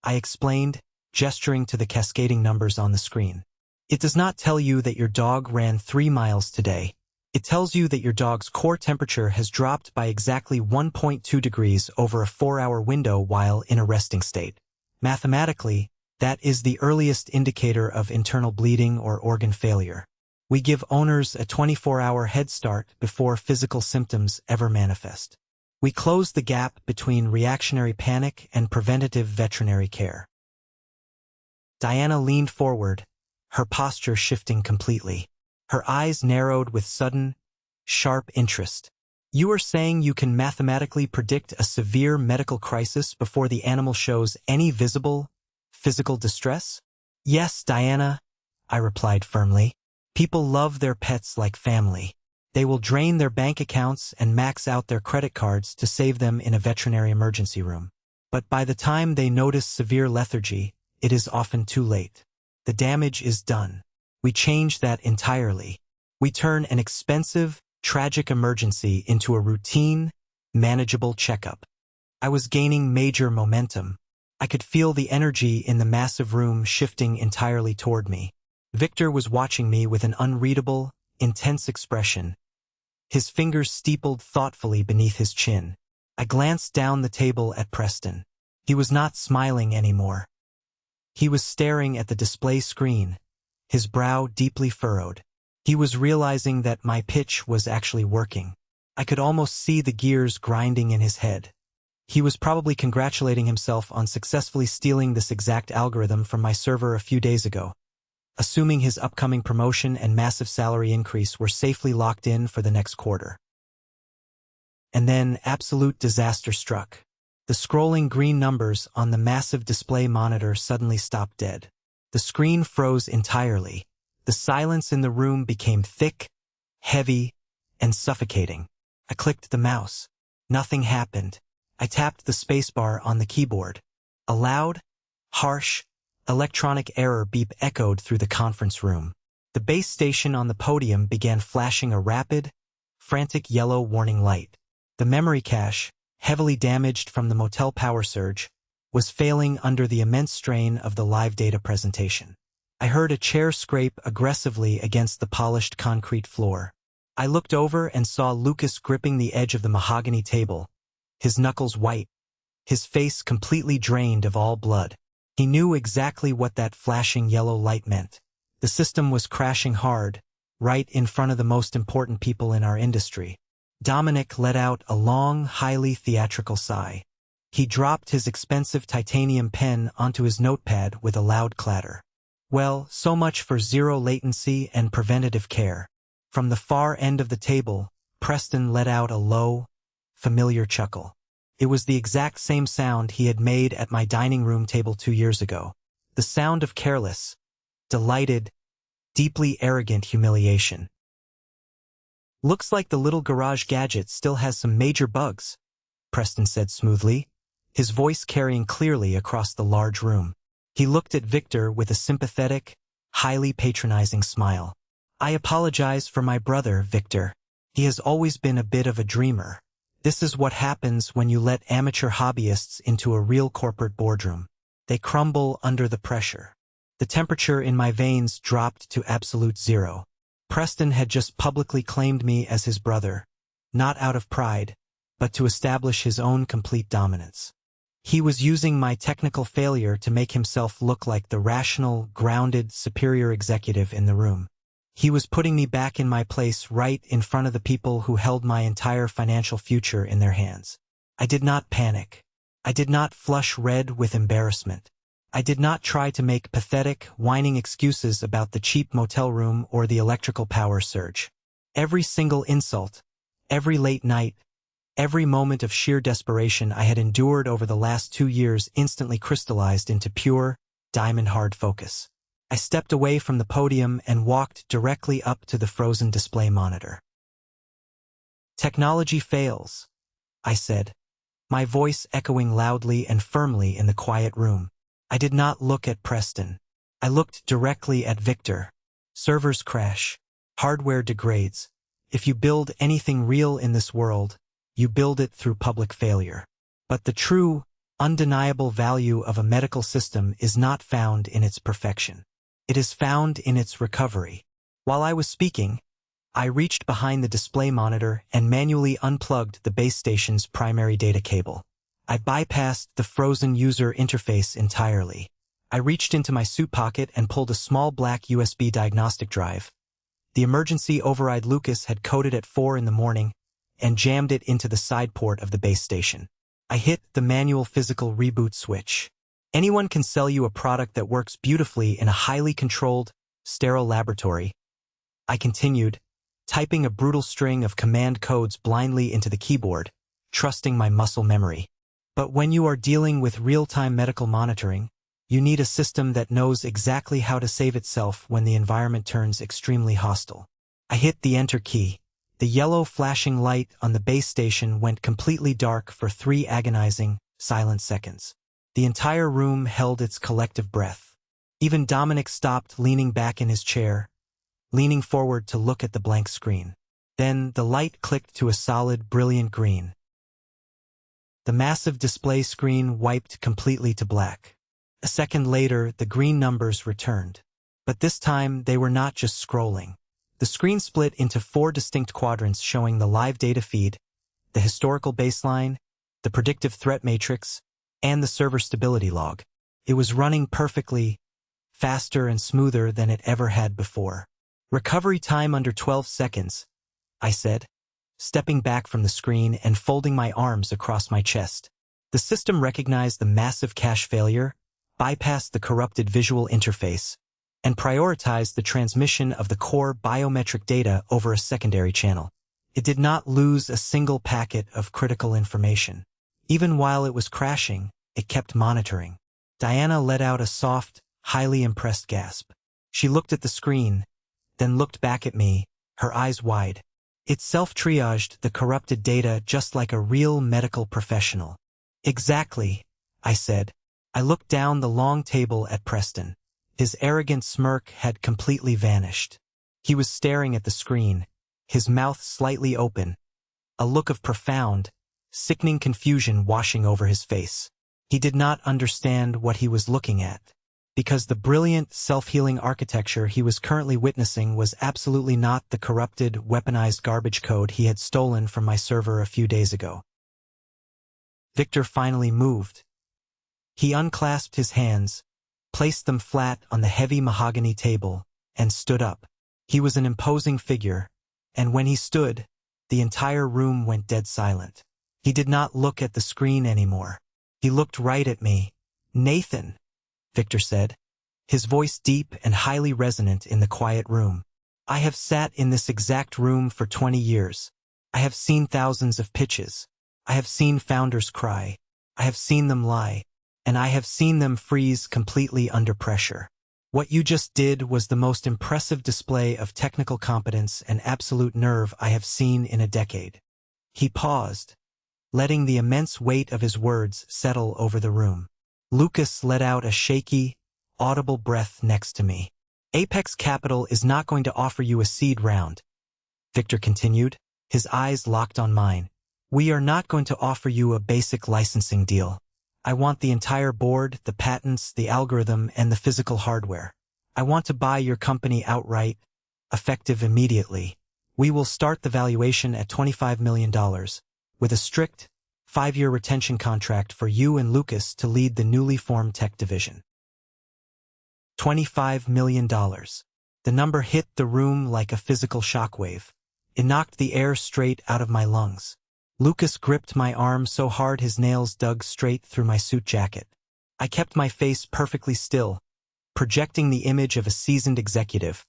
I explained, gesturing to the cascading numbers on the screen. "It does not tell you that your dog ran 3 miles today. It tells you that your dog's core temperature has dropped by exactly 1.2 degrees over a 4-hour window while in a resting state. Mathematically, that is the earliest indicator of internal bleeding or organ failure. We give owners a 24-hour head start before physical symptoms ever manifest. We close the gap between reactionary panic and preventative veterinary care." Diana leaned forward, her posture shifting completely. Her eyes narrowed with sudden, sharp interest. "You are saying you can mathematically predict a severe medical crisis before the animal shows any visible, physical distress?" "Yes, Diana," I replied firmly. "People love their pets like family. They will drain their bank accounts and max out their credit cards to save them in a veterinary emergency room. But by the time they notice severe lethargy, it is often too late. The damage is done. We change that entirely. We turn an expensive, tragic emergency into a routine, manageable checkup." I was gaining major momentum. I could feel the energy in the massive room shifting entirely toward me. Victor was watching me with an unreadable, intense expression, his fingers steepled thoughtfully beneath his chin. I glanced down the table at Preston. He was not smiling anymore. He was staring at the display screen, his brow deeply furrowed. He was realizing that my pitch was actually working. I could almost see the gears grinding in his head. He was probably congratulating himself on successfully stealing this exact algorithm from my server a few days ago, assuming his upcoming promotion and massive salary increase were safely locked in for the next quarter. And then absolute disaster struck. The scrolling green numbers on the massive display monitor suddenly stopped dead. The screen froze entirely, The silence in the room became thick, heavy, and suffocating. I clicked the mouse. Nothing happened. I tapped the spacebar on the keyboard. A loud, harsh, electronic error beep echoed through the conference room. The base station on the podium began flashing a rapid, frantic yellow warning light. The memory cache, heavily damaged from the motel power surge, was failing under the immense strain of the live data presentation. I heard a chair scrape aggressively against the polished concrete floor. I looked over and saw Lucas gripping the edge of the mahogany table, his knuckles white, his face completely drained of all blood. He knew exactly what that flashing yellow light meant. The system was crashing hard, right in front of the most important people in our industry. Dominic let out a long, highly theatrical sigh. He dropped his expensive titanium pen onto his notepad with a loud clatter. Well, so much for zero latency and preventative care. From the far end of the table, Preston let out a low, familiar chuckle. It was the exact same sound he had made at my dining room table 2 years ago. The sound of careless, delighted, deeply arrogant humiliation. "Looks like the little garage Gadget still has some major bugs," Preston said smoothly, his voice carrying clearly across the large room. He looked at Victor with a sympathetic, highly patronizing smile. "I apologize for my brother, Victor. He has always been a bit of a dreamer. This is what happens when you let amateur hobbyists into a real corporate boardroom. They crumble under the pressure." The temperature in my veins dropped to absolute zero. Preston had just publicly claimed me as his brother, not out of pride, but to establish his own complete dominance. He was using my technical failure to make himself look like the rational, grounded, superior executive in the room. He was putting me back in my place right in front of the people who held my entire financial future in their hands. I did not panic. I did not flush red with embarrassment. I did not try to make pathetic, whining excuses about the cheap motel room or the electrical power surge. Every single insult, every late night, every moment of sheer desperation I had endured over the last 2 years instantly crystallized into pure, diamond-hard focus. I stepped away from the podium and walked directly up to the frozen display monitor. "Technology fails," I said, my voice echoing loudly and firmly in the quiet room. I did not look at Preston. I looked directly at Victor. "Servers crash. Hardware degrades. If you build anything real in this world, you build it through public failure. But the true, undeniable value of a medical system is not found in its perfection. It is found in its recovery." While I was speaking, I reached behind the display monitor and manually unplugged the base station's primary data cable. I bypassed the frozen user interface entirely. I reached into my suit pocket and pulled a small black USB diagnostic drive. The emergency override Lucas had coded at 4 in the morning and jammed it into the side port of the base station. I hit the manual physical reboot switch. Anyone can sell you a product that works beautifully in a highly controlled, sterile laboratory. I continued, typing a brutal string of command codes blindly into the keyboard, trusting my muscle memory. But when you are dealing with real-time medical monitoring, you need a system that knows exactly how to save itself when the environment turns extremely hostile. I hit the enter key. The yellow flashing light on the base station went completely dark for 3 agonizing, silent seconds. The entire room held its collective breath. Even Dominic stopped leaning back in his chair, leaning forward to look at the blank screen. Then the light clicked to a solid, brilliant green. The massive display screen wiped completely to black. A second later, the green numbers returned. But this time, they were not just scrolling. The screen split into 4 distinct quadrants showing the live data feed, the historical baseline, the predictive threat matrix, and the server stability log. It was running perfectly, faster and smoother than it ever had before. "Recovery time under 12 seconds, I said, stepping back from the screen and folding my arms across my chest. The system recognized the massive cache failure, bypassed the corrupted visual interface, and prioritized the transmission of the core biometric data over a secondary channel. It did not lose a single packet of critical information. Even while it was crashing, it kept monitoring. Diana let out a soft, highly impressed gasp. She looked at the screen, then looked back at me, her eyes wide. It self-triaged the corrupted data just like a real medical professional. Exactly, I said. I looked down the long table at Preston. His arrogant smirk had completely vanished. He was staring at the screen, his mouth slightly open, a look of profound, sickening confusion washing over his face. He did not understand what he was looking at, because the brilliant, self-healing architecture he was currently witnessing was absolutely not the corrupted, weaponized garbage code he had stolen from my server a few days ago. Victor finally moved. He unclasped his hands, placed them flat on the heavy mahogany table, and stood up. He was an imposing figure, and when he stood, the entire room went dead silent. He did not look at the screen anymore. He looked right at me. "Nathan," Victor said, his voice deep and highly resonant in the quiet room. "I have sat in this exact room for 20 years. I have seen thousands of pitches. I have seen founders cry. I have seen them lie. And I have seen them freeze completely under pressure. What you just did was the most impressive display of technical competence and absolute nerve I have seen in a decade." He paused, letting the immense weight of his words settle over the room. Lucas let out a shaky, audible breath next to me. "Apex Capital is not going to offer you a seed round," Victor continued, his eyes locked on mine. "We are not going to offer you a basic licensing deal. I want the entire board, the patents, the algorithm, and the physical hardware. I want to buy your company outright, effective immediately. We will start the valuation at $25 million, with a strict, 5-year retention contract for you and Lucas to lead the newly formed tech division." $25 million. The number hit the room like a physical shockwave. It knocked the air straight out of my lungs. Lucas gripped my arm so hard his nails dug straight through my suit jacket. I kept my face perfectly still, projecting the image of a seasoned executive.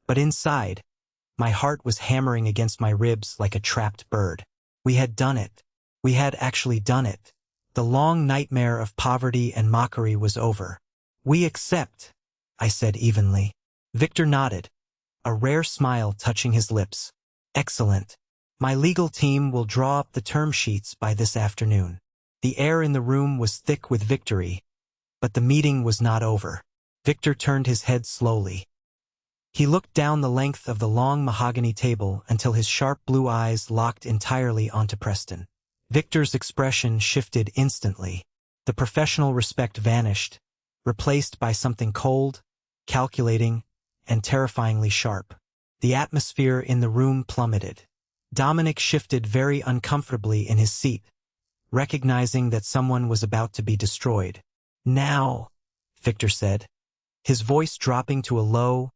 But inside, my heart was hammering against my ribs like a trapped bird. We had done it. We had actually done it. The long nightmare of poverty and mockery was over. "We accept," I said evenly. Victor nodded, a rare smile touching his lips. "Excellent. My legal team will draw up the term sheets by this afternoon." The air in the room was thick with victory, but the meeting was not over. Victor turned his head slowly. He looked down the length of the long mahogany table until his sharp blue eyes locked entirely onto Preston. Victor's expression shifted instantly. The professional respect vanished, replaced by something cold, calculating, and terrifyingly sharp. The atmosphere in the room plummeted. Dominic shifted very uncomfortably in his seat, recognizing that someone was about to be destroyed. "Now," Victor said, his voice dropping to a low,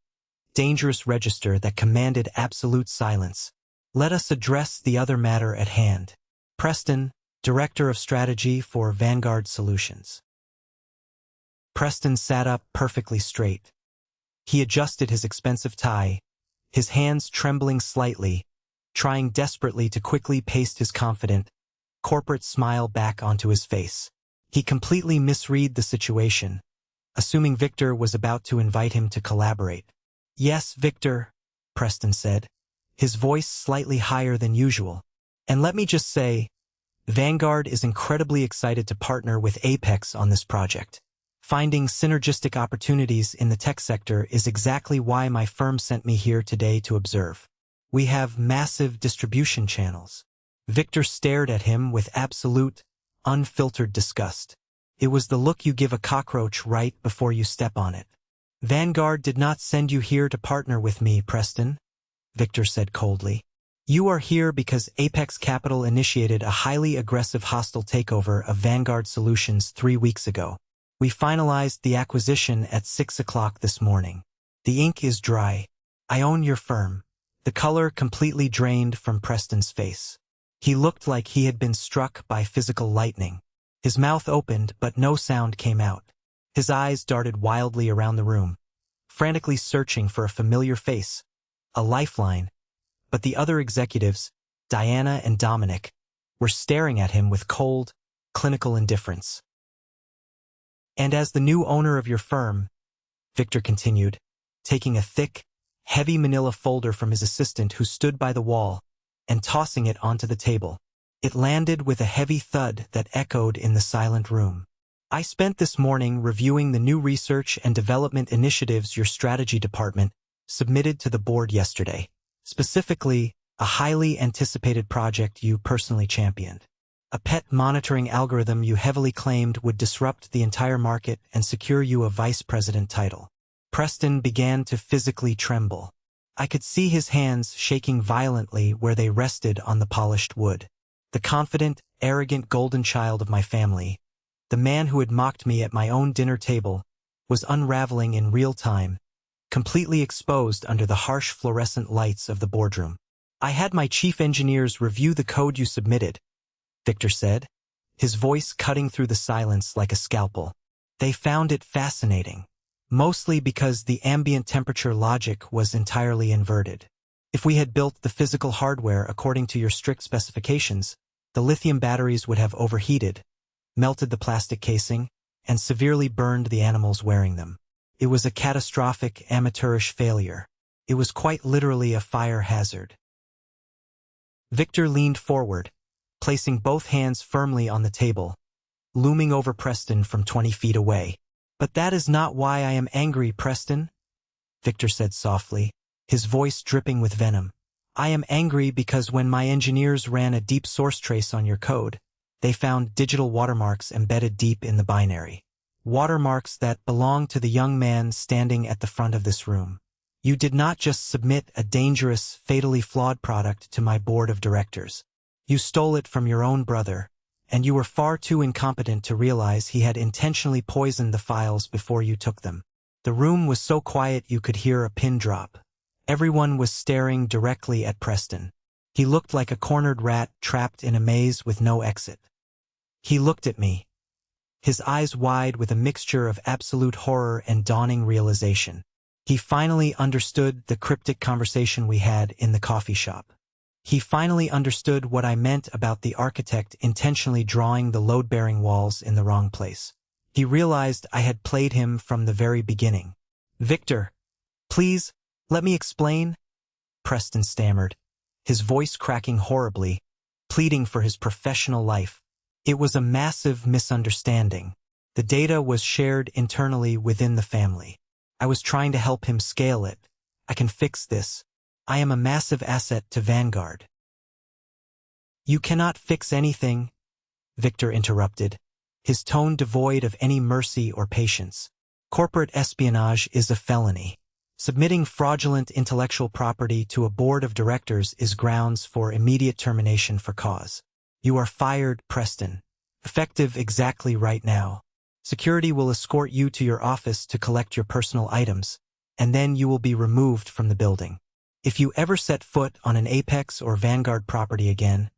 dangerous register that commanded absolute silence. "Let us address the other matter at hand." Preston, Director of Strategy for Vanguard Solutions. Preston sat up perfectly straight. He adjusted his expensive tie, his hands trembling slightly, trying desperately to quickly paste his confident, corporate smile back onto his face. He completely misread the situation, assuming Victor was about to invite him to collaborate. "Yes, Victor," Preston said, his voice slightly higher than usual. "And let me just say, Vanguard is incredibly excited to partner with Apex on this project. Finding synergistic opportunities in the tech sector is exactly why my firm sent me here today to observe. We have massive distribution channels." Victor stared at him with absolute, unfiltered disgust. It was the look you give a cockroach right before you step on it. "Vanguard did not send you here to partner with me, Preston," Victor said coldly. "You are here because Apex Capital initiated a highly aggressive hostile takeover of Vanguard Solutions 3 weeks ago. We finalized the acquisition at 6 o'clock this morning. The ink is dry. I own your firm." The color completely drained from Preston's face. He looked like he had been struck by physical lightning. His mouth opened, but no sound came out. His eyes darted wildly around the room, frantically searching for a familiar face, a lifeline. But the other executives, Diana and Dominic, were staring at him with cold, clinical indifference. "And as the new owner of your firm," Victor continued, taking a thick, heavy manila folder from his assistant who stood by the wall, and tossing it onto the table. It landed with a heavy thud that echoed in the silent room. I spent this morning reviewing the new research and development initiatives your strategy department submitted to the board yesterday. Specifically, a highly anticipated project you personally championed. A pet monitoring algorithm you heavily claimed would disrupt the entire market and secure you a vice president title. Preston began to physically tremble. I could see his hands shaking violently where they rested on the polished wood. The confident, arrogant golden child of my family, the man who had mocked me at my own dinner table, was unraveling in real time, completely exposed under the harsh fluorescent lights of the boardroom. I had my chief engineers review the code you submitted, Victor said, his voice cutting through the silence like a scalpel. They found it fascinating, mostly because the ambient temperature logic was entirely inverted. If we had built the physical hardware according to your strict specifications, the lithium batteries would have overheated, melted the plastic casing, and severely burned the animals wearing them. It was a catastrophic, amateurish failure. It was quite literally a fire hazard. Victor leaned forward, placing both hands firmly on the table, looming over Preston from 20 feet away. "But that is not why I am angry, Preston," Victor said softly, his voice dripping with venom. "I am angry because when my engineers ran a deep source trace on your code, they found digital watermarks embedded deep in the binary. Watermarks that belong to the young man standing at the front of this room. You did not just submit a dangerous, fatally flawed product to my board of directors. You stole it from your own brother, and you were far too incompetent to realize he had intentionally poisoned the files before you took them." The room was so quiet you could hear a pin drop. Everyone was staring directly at Preston. He looked like a cornered rat trapped in a maze with no exit. He looked at me, his eyes wide with a mixture of absolute horror and dawning realization. He finally understood the cryptic conversation we had in the coffee shop. He finally understood what I meant about the architect intentionally drawing the load-bearing walls in the wrong place. He realized I had played him from the very beginning. "Victor, please, let me explain," Preston stammered, his voice cracking horribly, pleading for his professional life. It was a massive misunderstanding. The data was shared internally within the family. I was trying to help him scale it. I can fix this. I am a massive asset to Vanguard. "You cannot fix anything," Victor interrupted, his tone devoid of any mercy or patience. "Corporate espionage is a felony. Submitting fraudulent intellectual property to a board of directors is grounds for immediate termination for cause. You are fired, Preston. Effective exactly right now. Security will escort you to your office to collect your personal items, and then you will be removed from the building. If you ever set foot on an Apex or Vanguard property again,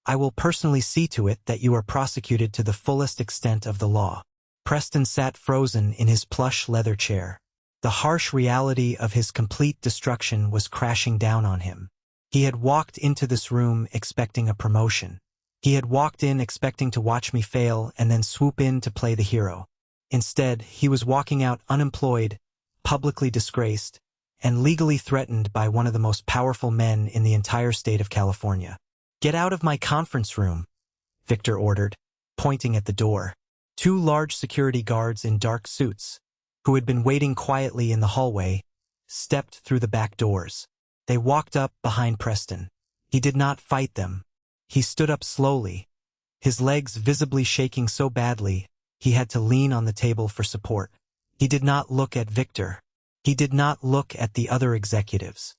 I will personally see to it that you are prosecuted to the fullest extent of the law." Preston sat frozen in his plush leather chair. The harsh reality of his complete destruction was crashing down on him. He had walked into this room expecting a promotion. He had walked in expecting to watch me fail and then swoop in to play the hero. Instead, he was walking out unemployed, publicly disgraced, and legally threatened by one of the most powerful men in the entire state of California. "Get out of my conference room," Victor ordered, pointing at the door. Two large security guards in dark suits, who had been waiting quietly in the hallway, stepped through the back doors. They walked up behind Preston. He did not fight them. He stood up slowly, his legs visibly shaking so badly he had to lean on the table for support. He did not look at Victor. He did not look at the other executives.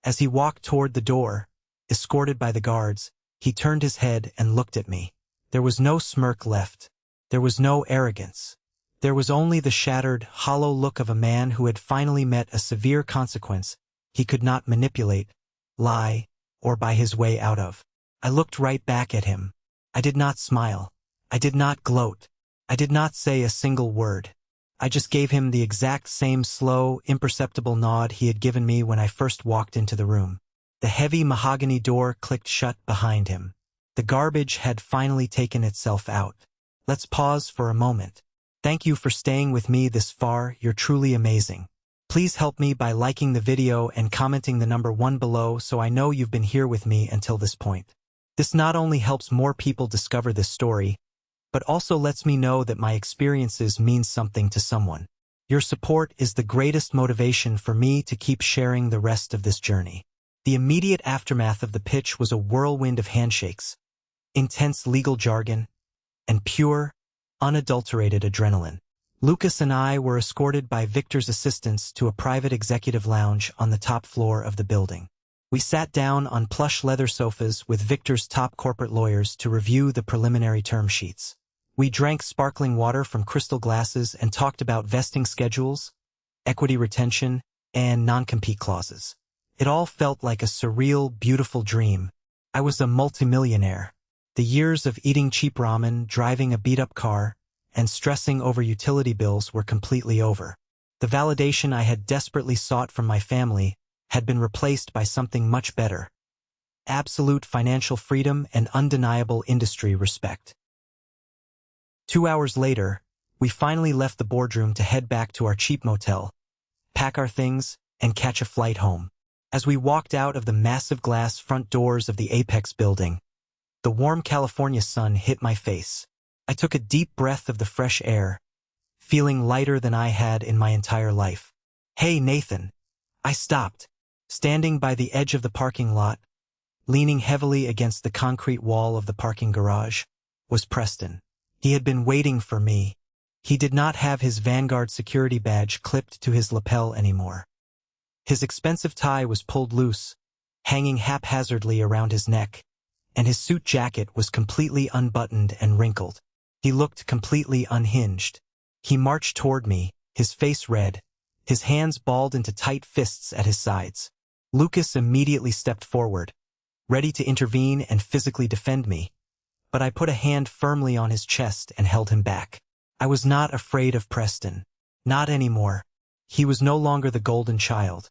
As he walked toward the door, escorted by the guards, he turned his head and looked at me. There was no smirk left. There was no arrogance. There was only the shattered, hollow look of a man who had finally met a severe consequence he could not manipulate, lie, or buy his way out of. I looked right back at him. I did not smile. I did not gloat. I did not say a single word. I just gave him the exact same slow, imperceptible nod he had given me when I first walked into the room. The heavy mahogany door clicked shut behind him. The garbage had finally taken itself out. "Let's pause for a moment. Thank you for staying with me this far, you're truly amazing." Please help me by liking the video and commenting the number 1 below so I know you've been here with me until this point. This not only helps more people discover this story, but also lets me know that my experiences mean something to someone. Your support is the greatest motivation for me to keep sharing the rest of this journey. The immediate aftermath of the pitch was a whirlwind of handshakes, intense legal jargon, and pure, unadulterated adrenaline. Lucas and I were escorted by Victor's assistants to a private executive lounge on the top floor of the building. We sat down on plush leather sofas with Victor's top corporate lawyers to review the preliminary term sheets. We drank sparkling water from crystal glasses and talked about vesting schedules, equity retention, and non-compete clauses. It all felt like a surreal, beautiful dream. I was a multimillionaire. The years of eating cheap ramen, driving a beat-up car, and stressing over utility bills were completely over. The validation I had desperately sought from my family had been replaced by something much better: absolute financial freedom and undeniable industry respect. 2 hours later, we finally left the boardroom to head back to our cheap motel, pack our things, and catch a flight home. As we walked out of the massive glass front doors of the Apex building, the warm California sun hit my face. I took a deep breath of the fresh air, feeling lighter than I had in my entire life. "Hey, Nathan." I stopped. Standing by the edge of the parking lot, leaning heavily against the concrete wall of the parking garage, was Preston. He had been waiting for me. He did not have his Vanguard security badge clipped to his lapel anymore. His expensive tie was pulled loose, hanging haphazardly around his neck, and his suit jacket was completely unbuttoned and wrinkled. He looked completely unhinged. He marched toward me, his face red, his hands balled into tight fists at his sides. Lucas immediately stepped forward, ready to intervene and physically defend me, but I put a hand firmly on his chest and held him back. I was not afraid of Preston. Not anymore. He was no longer the golden child.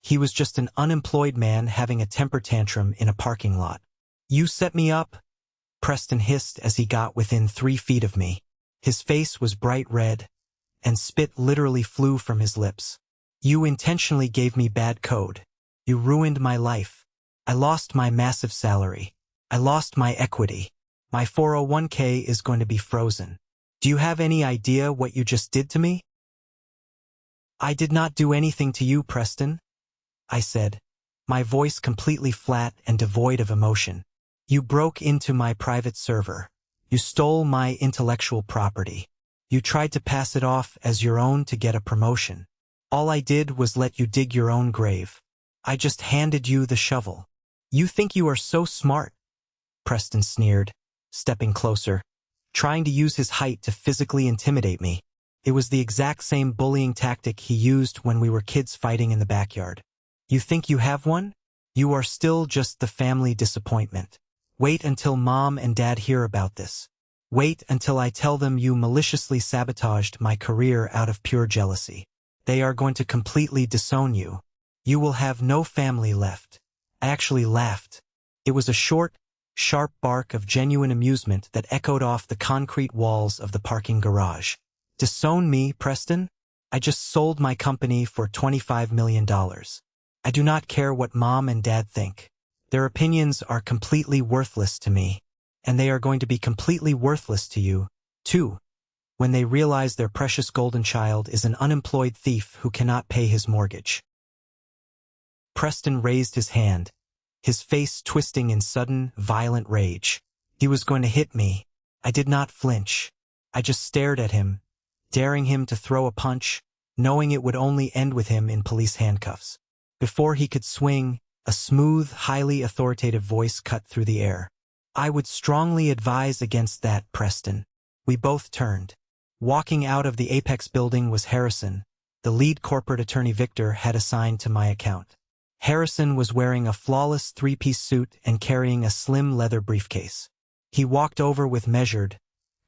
He was just an unemployed man having a temper tantrum in a parking lot. "You set me up?" Preston hissed as he got within 3 feet of me. His face was bright red, and spit literally flew from his lips. "You intentionally gave me bad code. You ruined my life. I lost my massive salary. I lost my equity. My 401k is going to be frozen. Do you have any idea what you just did to me?" "I did not do anything to you, Preston," I said, my voice completely flat and devoid of emotion. "You broke into my private server. You stole my intellectual property. You tried to pass it off as your own to get a promotion. All I did was let you dig your own grave. I just handed you the shovel. You think you are so smart," Preston sneered, stepping closer, trying to use his height to physically intimidate me. It was the exact same bullying tactic he used when we were kids fighting in the backyard. "You think you have one? You are still just the family disappointment. Wait until Mom and Dad hear about this. Wait until I tell them you maliciously sabotaged my career out of pure jealousy. They are going to completely disown you. You will have no family left." I actually laughed. It was a short, sharp bark of genuine amusement that echoed off the concrete walls of the parking garage. "Disown me, Preston? I just sold my company for $25 million. I do not care what Mom and Dad think. Their opinions are completely worthless to me, and they are going to be completely worthless to you, too, when they realize their precious golden child is an unemployed thief who cannot pay his mortgage." Preston raised his hand, his face twisting in sudden, violent rage. He was going to hit me. I did not flinch. I just stared at him, daring him to throw a punch, knowing it would only end with him in police handcuffs. Before he could swing, a smooth, highly authoritative voice cut through the air. "I would strongly advise against that, Preston." We both turned. Walking out of the Apex building was Harrison, the lead corporate attorney Victor had assigned to my account. Harrison was wearing a flawless 3-piece suit and carrying a slim leather briefcase. He walked over with measured,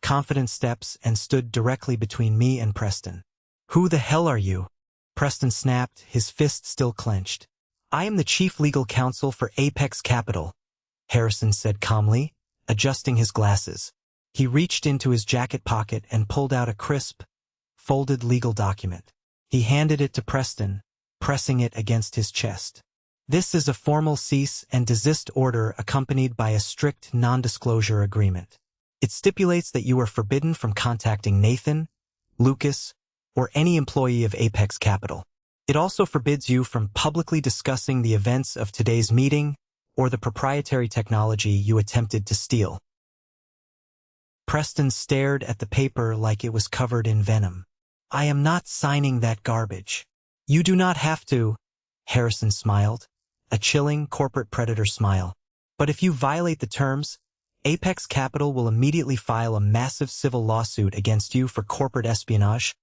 confident steps and stood directly between me and Preston. "Who the hell are you?" Preston snapped, his fist still clenched. "I am the chief legal counsel for Apex Capital," Harrison said calmly, adjusting his glasses. He reached into his jacket pocket and pulled out a crisp, folded legal document. He handed it to Preston, pressing it against his chest. This is a formal cease and desist order accompanied by a strict non-disclosure agreement. It stipulates that you are forbidden from contacting Nathan, Lucas, or any employee of Apex Capital. It also forbids you from publicly discussing the events of today's meeting or the proprietary technology you attempted to steal. Preston stared at the paper like it was covered in venom. I am not signing that garbage. You do not have to, Harrison smiled, a chilling corporate predator smile. But if you violate the terms, Apex Capital will immediately file a massive civil lawsuit against you for corporate espionage,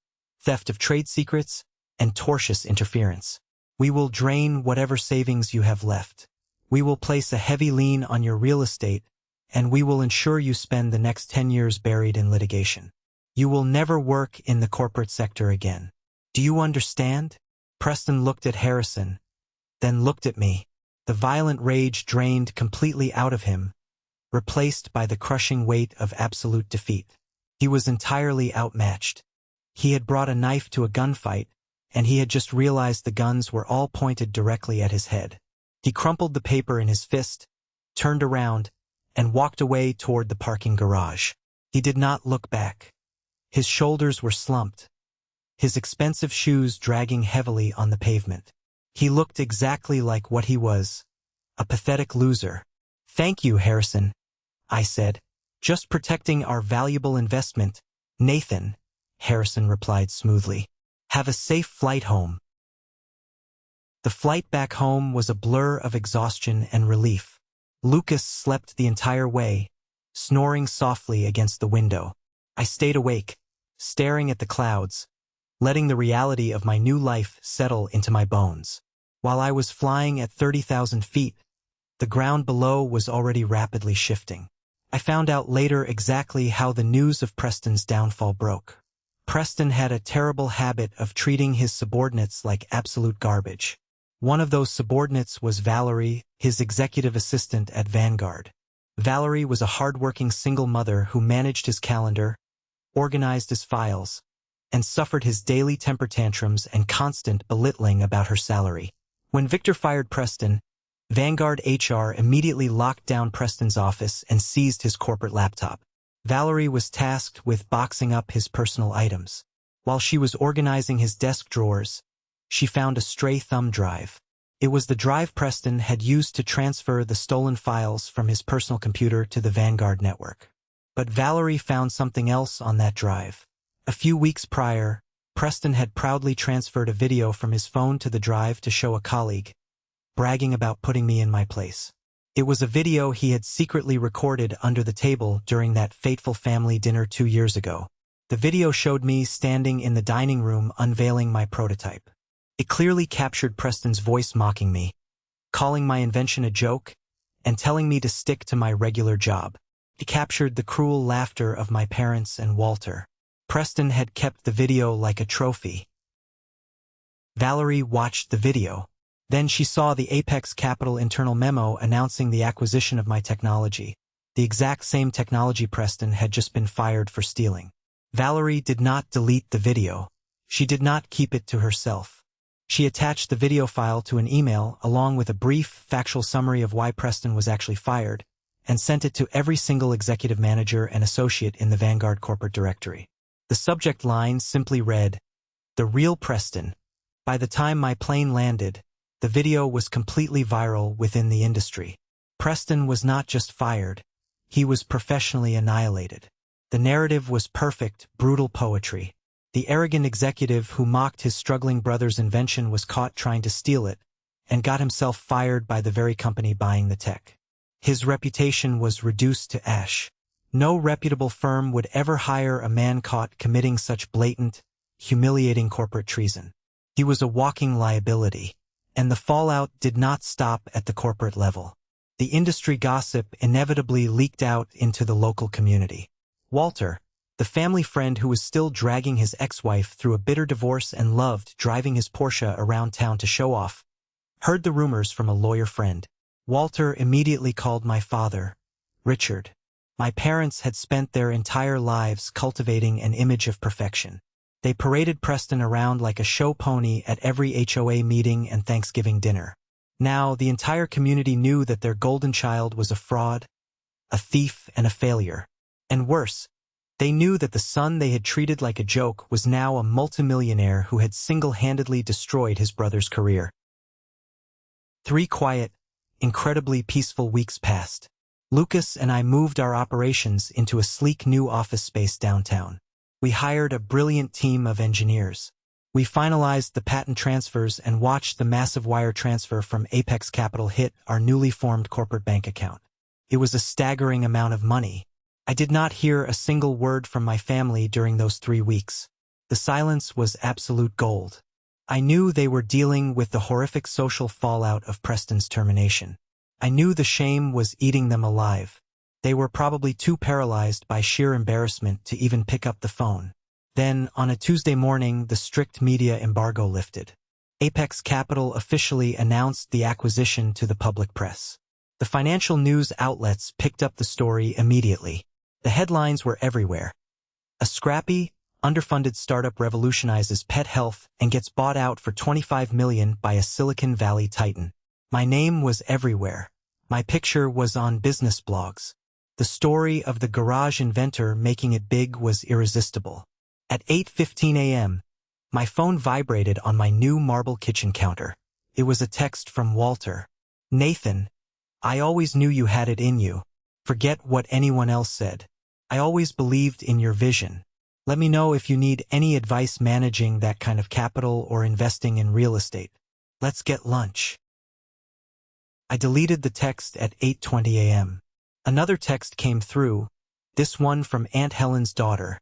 theft of trade secrets, and tortious interference. We will drain whatever savings you have left. We will place a heavy lien on your real estate, and we will ensure you spend the next 10 years buried in litigation. You will never work in the corporate sector again. Do you understand? Preston looked at Harrison, then looked at me. The violent rage drained completely out of him, replaced by the crushing weight of absolute defeat. He was entirely outmatched. He had brought a knife to a gunfight, and he had just realized the guns were all pointed directly at his head. He crumpled the paper in his fist, turned around, and walked away toward the parking garage. He did not look back. His shoulders were slumped, his expensive shoes dragging heavily on the pavement. He looked exactly like what he was, a pathetic loser. Thank you, Harrison, I said. Just protecting our valuable investment. Nathan, Harrison replied smoothly. Have a safe flight home. The flight back home was a blur of exhaustion and relief. Lucas slept the entire way, snoring softly against the window. I stayed awake, staring at the clouds, letting the reality of my new life settle into my bones. While I was flying at 30,000 feet, the ground below was already rapidly shifting. I found out later exactly how the news of Preston's downfall broke. Preston had a terrible habit of treating his subordinates like absolute garbage. One of those subordinates was Valerie, his executive assistant at Vanguard. Valerie was a hard-working single mother who managed his calendar, organized his files, and suffered his daily temper tantrums and constant belittling about her salary. When Victor fired Preston, Vanguard HR immediately locked down Preston's office and seized his corporate laptop. Valerie was tasked with boxing up his personal items. While she was organizing his desk drawers, she found a stray thumb drive. It was the drive Preston had used to transfer the stolen files from his personal computer to the Vanguard network. But Valerie found something else on that drive. A few weeks prior, Preston had proudly transferred a video from his phone to the drive to show a colleague, bragging about putting me in my place. It was a video he had secretly recorded under the table during that fateful family dinner 2 years ago. The video showed me standing in the dining room unveiling my prototype. It clearly captured Preston's voice mocking me, calling my invention a joke, and telling me to stick to my regular job. It captured the cruel laughter of my parents and Walter. Preston had kept the video like a trophy. Valerie watched the video. Then she saw the Apex Capital internal memo announcing the acquisition of my technology, the exact same technology Preston had just been fired for stealing. Valerie did not delete the video. She did not keep it to herself. She attached the video file to an email along with a brief, factual summary of why Preston was actually fired, and sent it to every single executive manager and associate in the Vanguard corporate directory. The subject line simply read, "The real Preston." By the time my plane landed, the video was completely viral within the industry. Preston was not just fired, he was professionally annihilated. The narrative was perfect, brutal poetry. The arrogant executive who mocked his struggling brother's invention was caught trying to steal it, and got himself fired by the very company buying the tech. His reputation was reduced to ash. No reputable firm would ever hire a man caught committing such blatant, humiliating corporate treason. He was a walking liability. And the fallout did not stop at the corporate level. The industry gossip inevitably leaked out into the local community. Walter, the family friend who was still dragging his ex-wife through a bitter divorce and loved driving his Porsche around town to show off, heard the rumors from a lawyer friend. Walter immediately called my father, Richard. My parents had spent their entire lives cultivating an image of perfection. They paraded Preston around like a show pony at every HOA meeting and Thanksgiving dinner. Now, the entire community knew that their golden child was a fraud, a thief, and a failure. And worse, they knew that the son they had treated like a joke was now a multimillionaire who had single-handedly destroyed his brother's career. 3 quiet, incredibly peaceful weeks passed. Lucas and I moved our operations into a sleek new office space downtown. We hired a brilliant team of engineers. We finalized the patent transfers and watched the massive wire transfer from Apex Capital hit our newly formed corporate bank account. It was a staggering amount of money. I did not hear a single word from my family during those 3 weeks. The silence was absolute gold. I knew they were dealing with the horrific social fallout of Preston's termination. I knew the shame was eating them alive. They were probably too paralyzed by sheer embarrassment to even pick up the phone. Then, on a Tuesday morning, the strict media embargo lifted. Apex Capital officially announced the acquisition to the public press. The financial news outlets picked up the story immediately. The headlines were everywhere. A scrappy, underfunded startup revolutionizes pet health and gets bought out for $25 million by a Silicon Valley titan. My name was everywhere. My picture was on business blogs. The story of the garage inventor making it big was irresistible. At 8:15 a.m., my phone vibrated on my new marble kitchen counter. It was a text from Walter. "Nathan, I always knew you had it in you. Forget what anyone else said. I always believed in your vision. Let me know if you need any advice managing that kind of capital or investing in real estate. Let's get lunch." I deleted the text at 8:20 a.m. Another text came through, this one from Aunt Helen's daughter,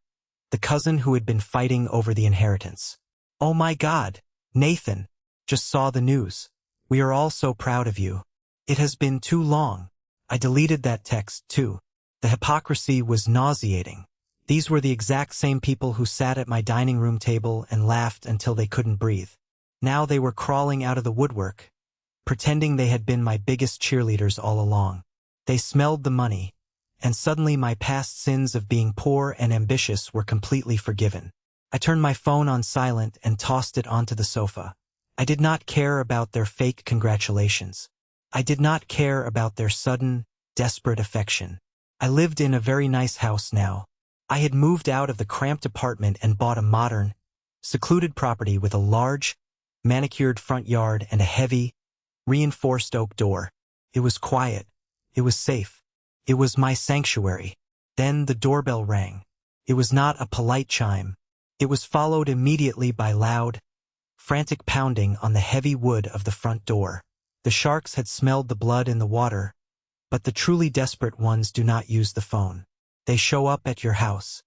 the cousin who had been fighting over the inheritance. "Oh my God, Nathan, just saw the news. We are all so proud of you. It has been too long." I deleted that text too. The hypocrisy was nauseating. These were the exact same people who sat at my dining room table and laughed until they couldn't breathe. Now they were crawling out of the woodwork, pretending they had been my biggest cheerleaders all along. They smelled the money, and suddenly my past sins of being poor and ambitious were completely forgiven. I turned my phone on silent and tossed it onto the sofa. I did not care about their fake congratulations. I did not care about their sudden, desperate affection. I lived in a very nice house now. I had moved out of the cramped apartment and bought a modern, secluded property with a large, manicured front yard and a heavy, reinforced oak door. It was quiet. It was safe. It was my sanctuary. Then the doorbell rang. It was not a polite chime. It was followed immediately by loud, frantic pounding on the heavy wood of the front door. The sharks had smelled the blood in the water, but the truly desperate ones do not use the phone. They show up at your house.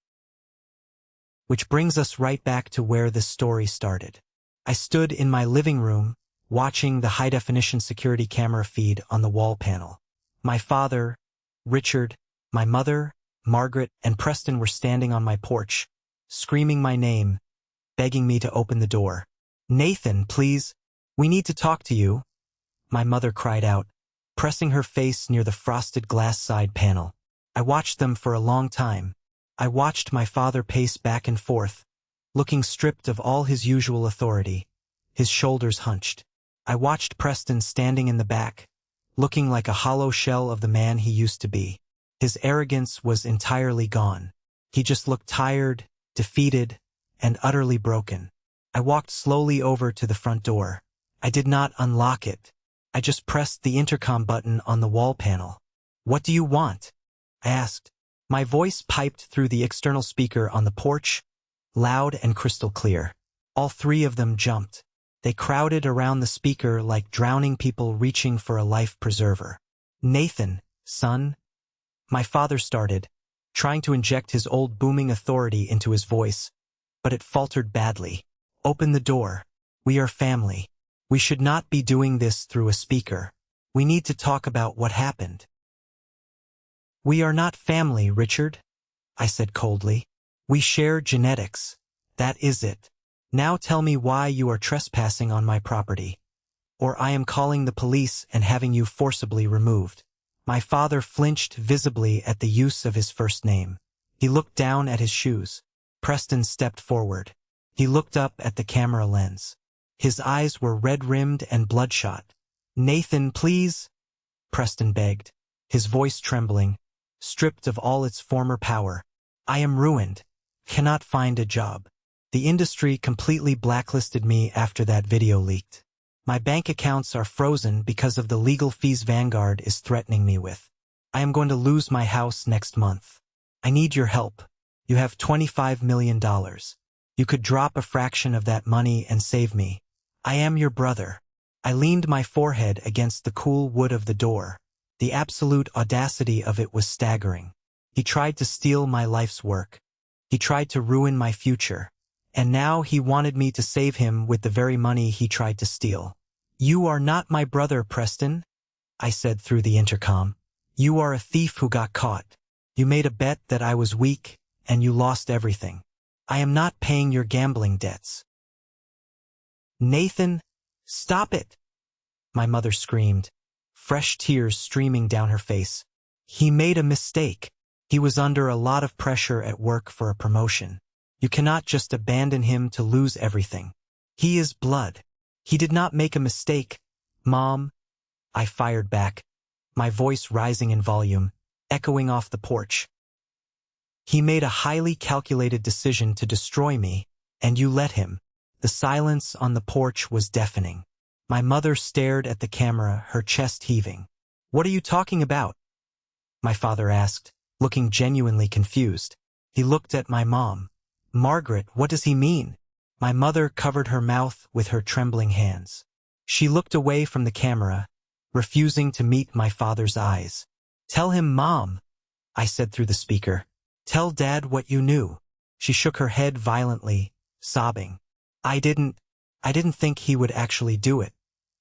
Which brings us right back to where this story started. I stood in my living room, watching the high-definition security camera feed on the wall panel. My father, Richard, my mother, Margaret, and Preston were standing on my porch, screaming my name, begging me to open the door. "Nathan, please, we need to talk to you," my mother cried out, pressing her face near the frosted glass side panel. I watched them for a long time. I watched my father pace back and forth, looking stripped of all his usual authority, his shoulders hunched. I watched Preston standing in the back, looking like a hollow shell of the man he used to be. His arrogance was entirely gone. He just looked tired, defeated, and utterly broken. I walked slowly over to the front door. I did not unlock it. I just pressed the intercom button on the wall panel. "What do you want?" I asked. My voice piped through the external speaker on the porch, loud and crystal clear. All 3 of them jumped. They crowded around the speaker like drowning people reaching for a life preserver. "Nathan, son," my father started, trying to inject his old booming authority into his voice, but it faltered badly. "Open the door. We are family. We should not be doing this through a speaker. We need to talk about what happened." "We are not family, Richard," I said coldly. "We share genetics. That is it. Now tell me why you are trespassing on my property, or I am calling the police and having you forcibly removed." My father flinched visibly at the use of his first name. He looked down at his shoes. Preston stepped forward. He looked up at the camera lens. His eyes were red-rimmed and bloodshot. "Nathan, please," Preston begged, his voice trembling, stripped of all its former power. "I am ruined. Cannot find a job. The industry completely blacklisted me after that video leaked. My bank accounts are frozen because of the legal fees Vanguard is threatening me with. I am going to lose my house next month. I need your help. You have $25 million. You could drop a fraction of that money and save me. I am your brother." I leaned my forehead against the cool wood of the door. The absolute audacity of it was staggering. He tried to steal my life's work. He tried to ruin my future. And now he wanted me to save him with the very money he tried to steal. "You are not my brother, Preston," I said through the intercom. "You are a thief who got caught. You made a bet that I was weak, and you lost everything. I am not paying your gambling debts." "Nathan, stop it!" my mother screamed, fresh tears streaming down her face. "He made a mistake. He was under a lot of pressure at work for a promotion. You cannot just abandon him to lose everything. He is blood. He did not make a mistake, Mom," I fired back, my voice rising in volume, echoing off the porch. "He made a highly calculated decision to destroy me, and you let him." The silence on the porch was deafening. My mother stared at the camera, her chest heaving. "What are you talking about?" my father asked, looking genuinely confused. He looked at my mom. "Margaret, what does he mean?" My mother covered her mouth with her trembling hands. She looked away from the camera, refusing to meet my father's eyes. "Tell him, Mom," I said through the speaker. "Tell Dad what you knew." She shook her head violently, sobbing. I didn't think he would actually do it."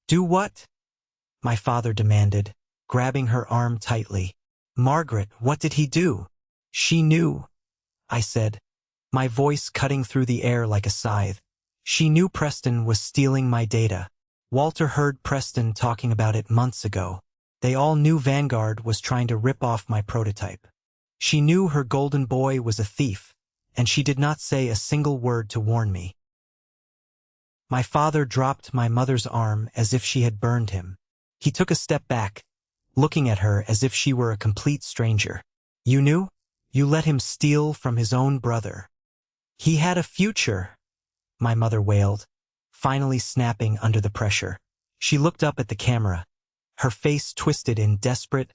"Do what?" my father demanded, grabbing her arm tightly. "Margaret, what did he do?" "She knew," I said, my voice cutting through the air like a scythe. "She knew Preston was stealing my data. Walter heard Preston talking about it months ago. They all knew Vanguard was trying to rip off my prototype. She knew her golden boy was a thief, and she did not say a single word to warn me." My father dropped my mother's arm as if she had burned him. He took a step back, looking at her as if she were a complete stranger. "You knew? You let him steal from his own brother." "He had a future," my mother wailed, finally snapping under the pressure. She looked up at the camera, her face twisted in desperate,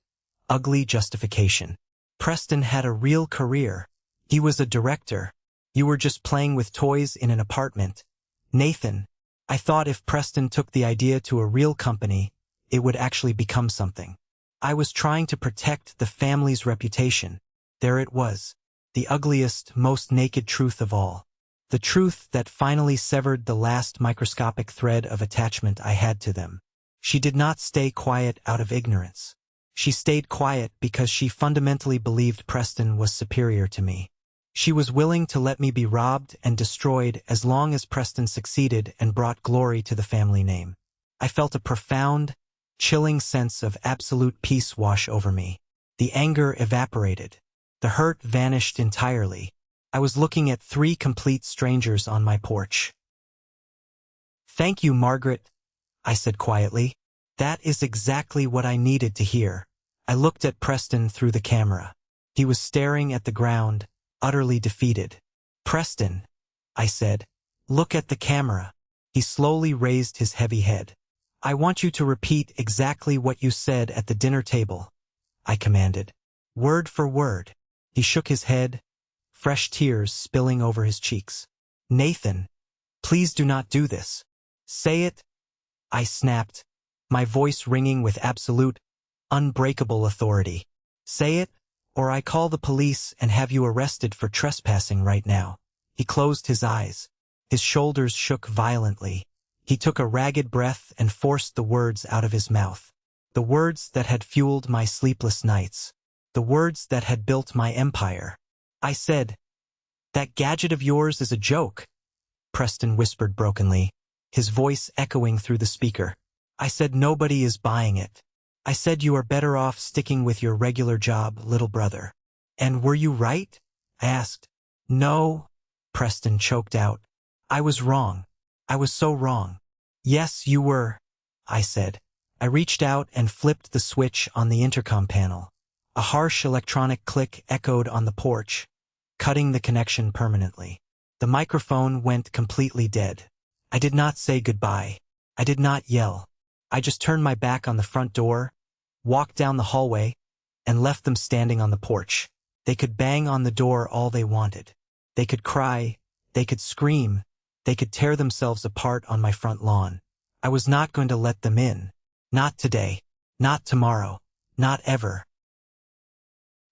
ugly justification. "Preston had a real career. He was a director. You were just playing with toys in an apartment. Nathan, I thought if Preston took the idea to a real company, it would actually become something. I was trying to protect the family's reputation. There it was, the ugliest, most naked truth of all. The truth that finally severed the last microscopic thread of attachment I had to them. She did not stay quiet out of ignorance. She stayed quiet because she fundamentally believed Preston was superior to me. She was willing to let me be robbed and destroyed as long as Preston succeeded and brought glory to the family name. I felt a profound, chilling sense of absolute peace wash over me. The anger evaporated. The hurt vanished entirely. I was looking at 3 complete strangers on my porch. "Thank you, Margaret," I said quietly. "That is exactly what I needed to hear." I looked at Preston through the camera. He was staring at the ground, utterly defeated. "Preston," I said, "look at the camera." He slowly raised his heavy head. "I want you to repeat exactly what you said at the dinner table," I commanded. "Word for word." He shook his head, fresh tears spilling over his cheeks. "Nathan, please do not do this." "Say it," I snapped, my voice ringing with absolute, unbreakable authority. "Say it, or I call the police and have you arrested for trespassing right now." He closed his eyes. His shoulders shook violently. He took a ragged breath and forced the words out of his mouth. The words that had fueled my sleepless nights. The words that had built my empire. I said, "That gadget of yours is a joke," Preston whispered brokenly, his voice echoing through the speaker. "I said nobody is buying it. I said you are better off sticking with your regular job, little brother." "And were you right?" I asked. "No," Preston choked out. I was wrong. I was so wrong. Yes, you were, I said. I reached out and flipped the switch on the intercom panel. A harsh electronic click echoed on the porch, cutting the connection permanently. The microphone went completely dead. I did not say goodbye. I did not yell. I just turned my back on the front door, walked down the hallway, and left them standing on the porch. They could bang on the door all they wanted. They could cry, they could scream, they could tear themselves apart on my front lawn. I was not going to let them in. Not today. Not tomorrow. Not ever.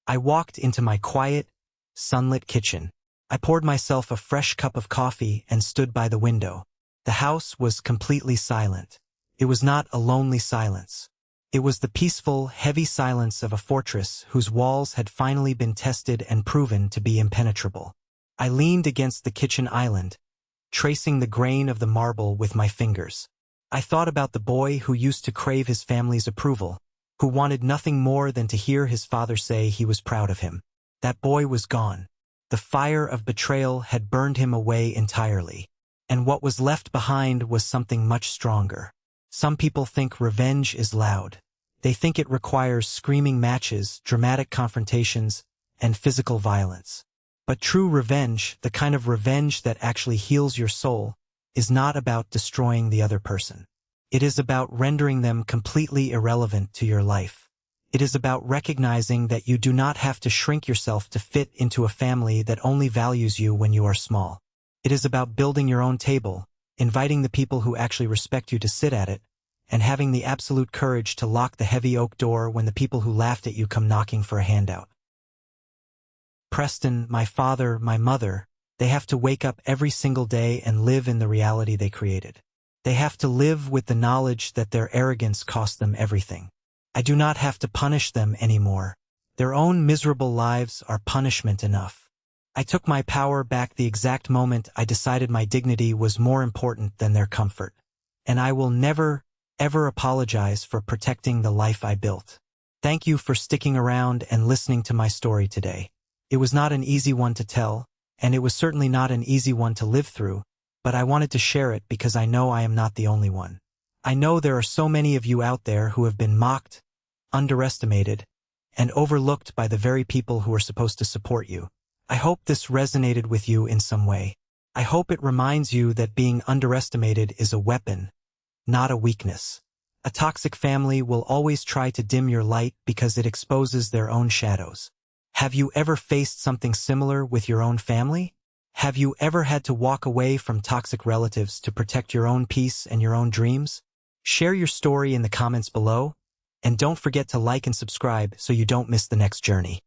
I walked into my quiet, sunlit kitchen. I poured myself a fresh cup of coffee and stood by the window. The house was completely silent. It was not a lonely silence. It was the peaceful, heavy silence of a fortress whose walls had finally been tested and proven to be impenetrable. I leaned against the kitchen island, tracing the grain of the marble with my fingers. I thought about the boy who used to crave his family's approval, who wanted nothing more than to hear his father say he was proud of him. That boy was gone. The fire of betrayal had burned him away entirely. And what was left behind was something much stronger. Some people think revenge is loud. They think it requires screaming matches, dramatic confrontations, and physical violence. But true revenge, the kind of revenge that actually heals your soul, is not about destroying the other person. It is about rendering them completely irrelevant to your life. It is about recognizing that you do not have to shrink yourself to fit into a family that only values you when you are small. It is about building your own table, inviting the people who actually respect you to sit at it, and having the absolute courage to lock the heavy oak door when the people who laughed at you come knocking for a handout. Preston, my father, my mother, they have to wake up every single day and live in the reality they created. They have to live with the knowledge that their arrogance cost them everything. I do not have to punish them anymore. Their own miserable lives are punishment enough. I took my power back the exact moment I decided my dignity was more important than their comfort. And I will never, ever apologize for protecting the life I built. Thank you for sticking around and listening to my story today. It was not an easy one to tell, and it was certainly not an easy one to live through, but I wanted to share it because I know I am not the only one. I know there are so many of you out there who have been mocked, underestimated, and overlooked by the very people who are supposed to support you. I hope this resonated with you in some way. I hope it reminds you that being underestimated is a weapon, not a weakness. A toxic family will always try to dim your light because it exposes their own shadows. Have you ever faced something similar with your own family? Have you ever had to walk away from toxic relatives to protect your own peace and your own dreams? Share your story in the comments below, and don't forget to like and subscribe so you don't miss the next journey.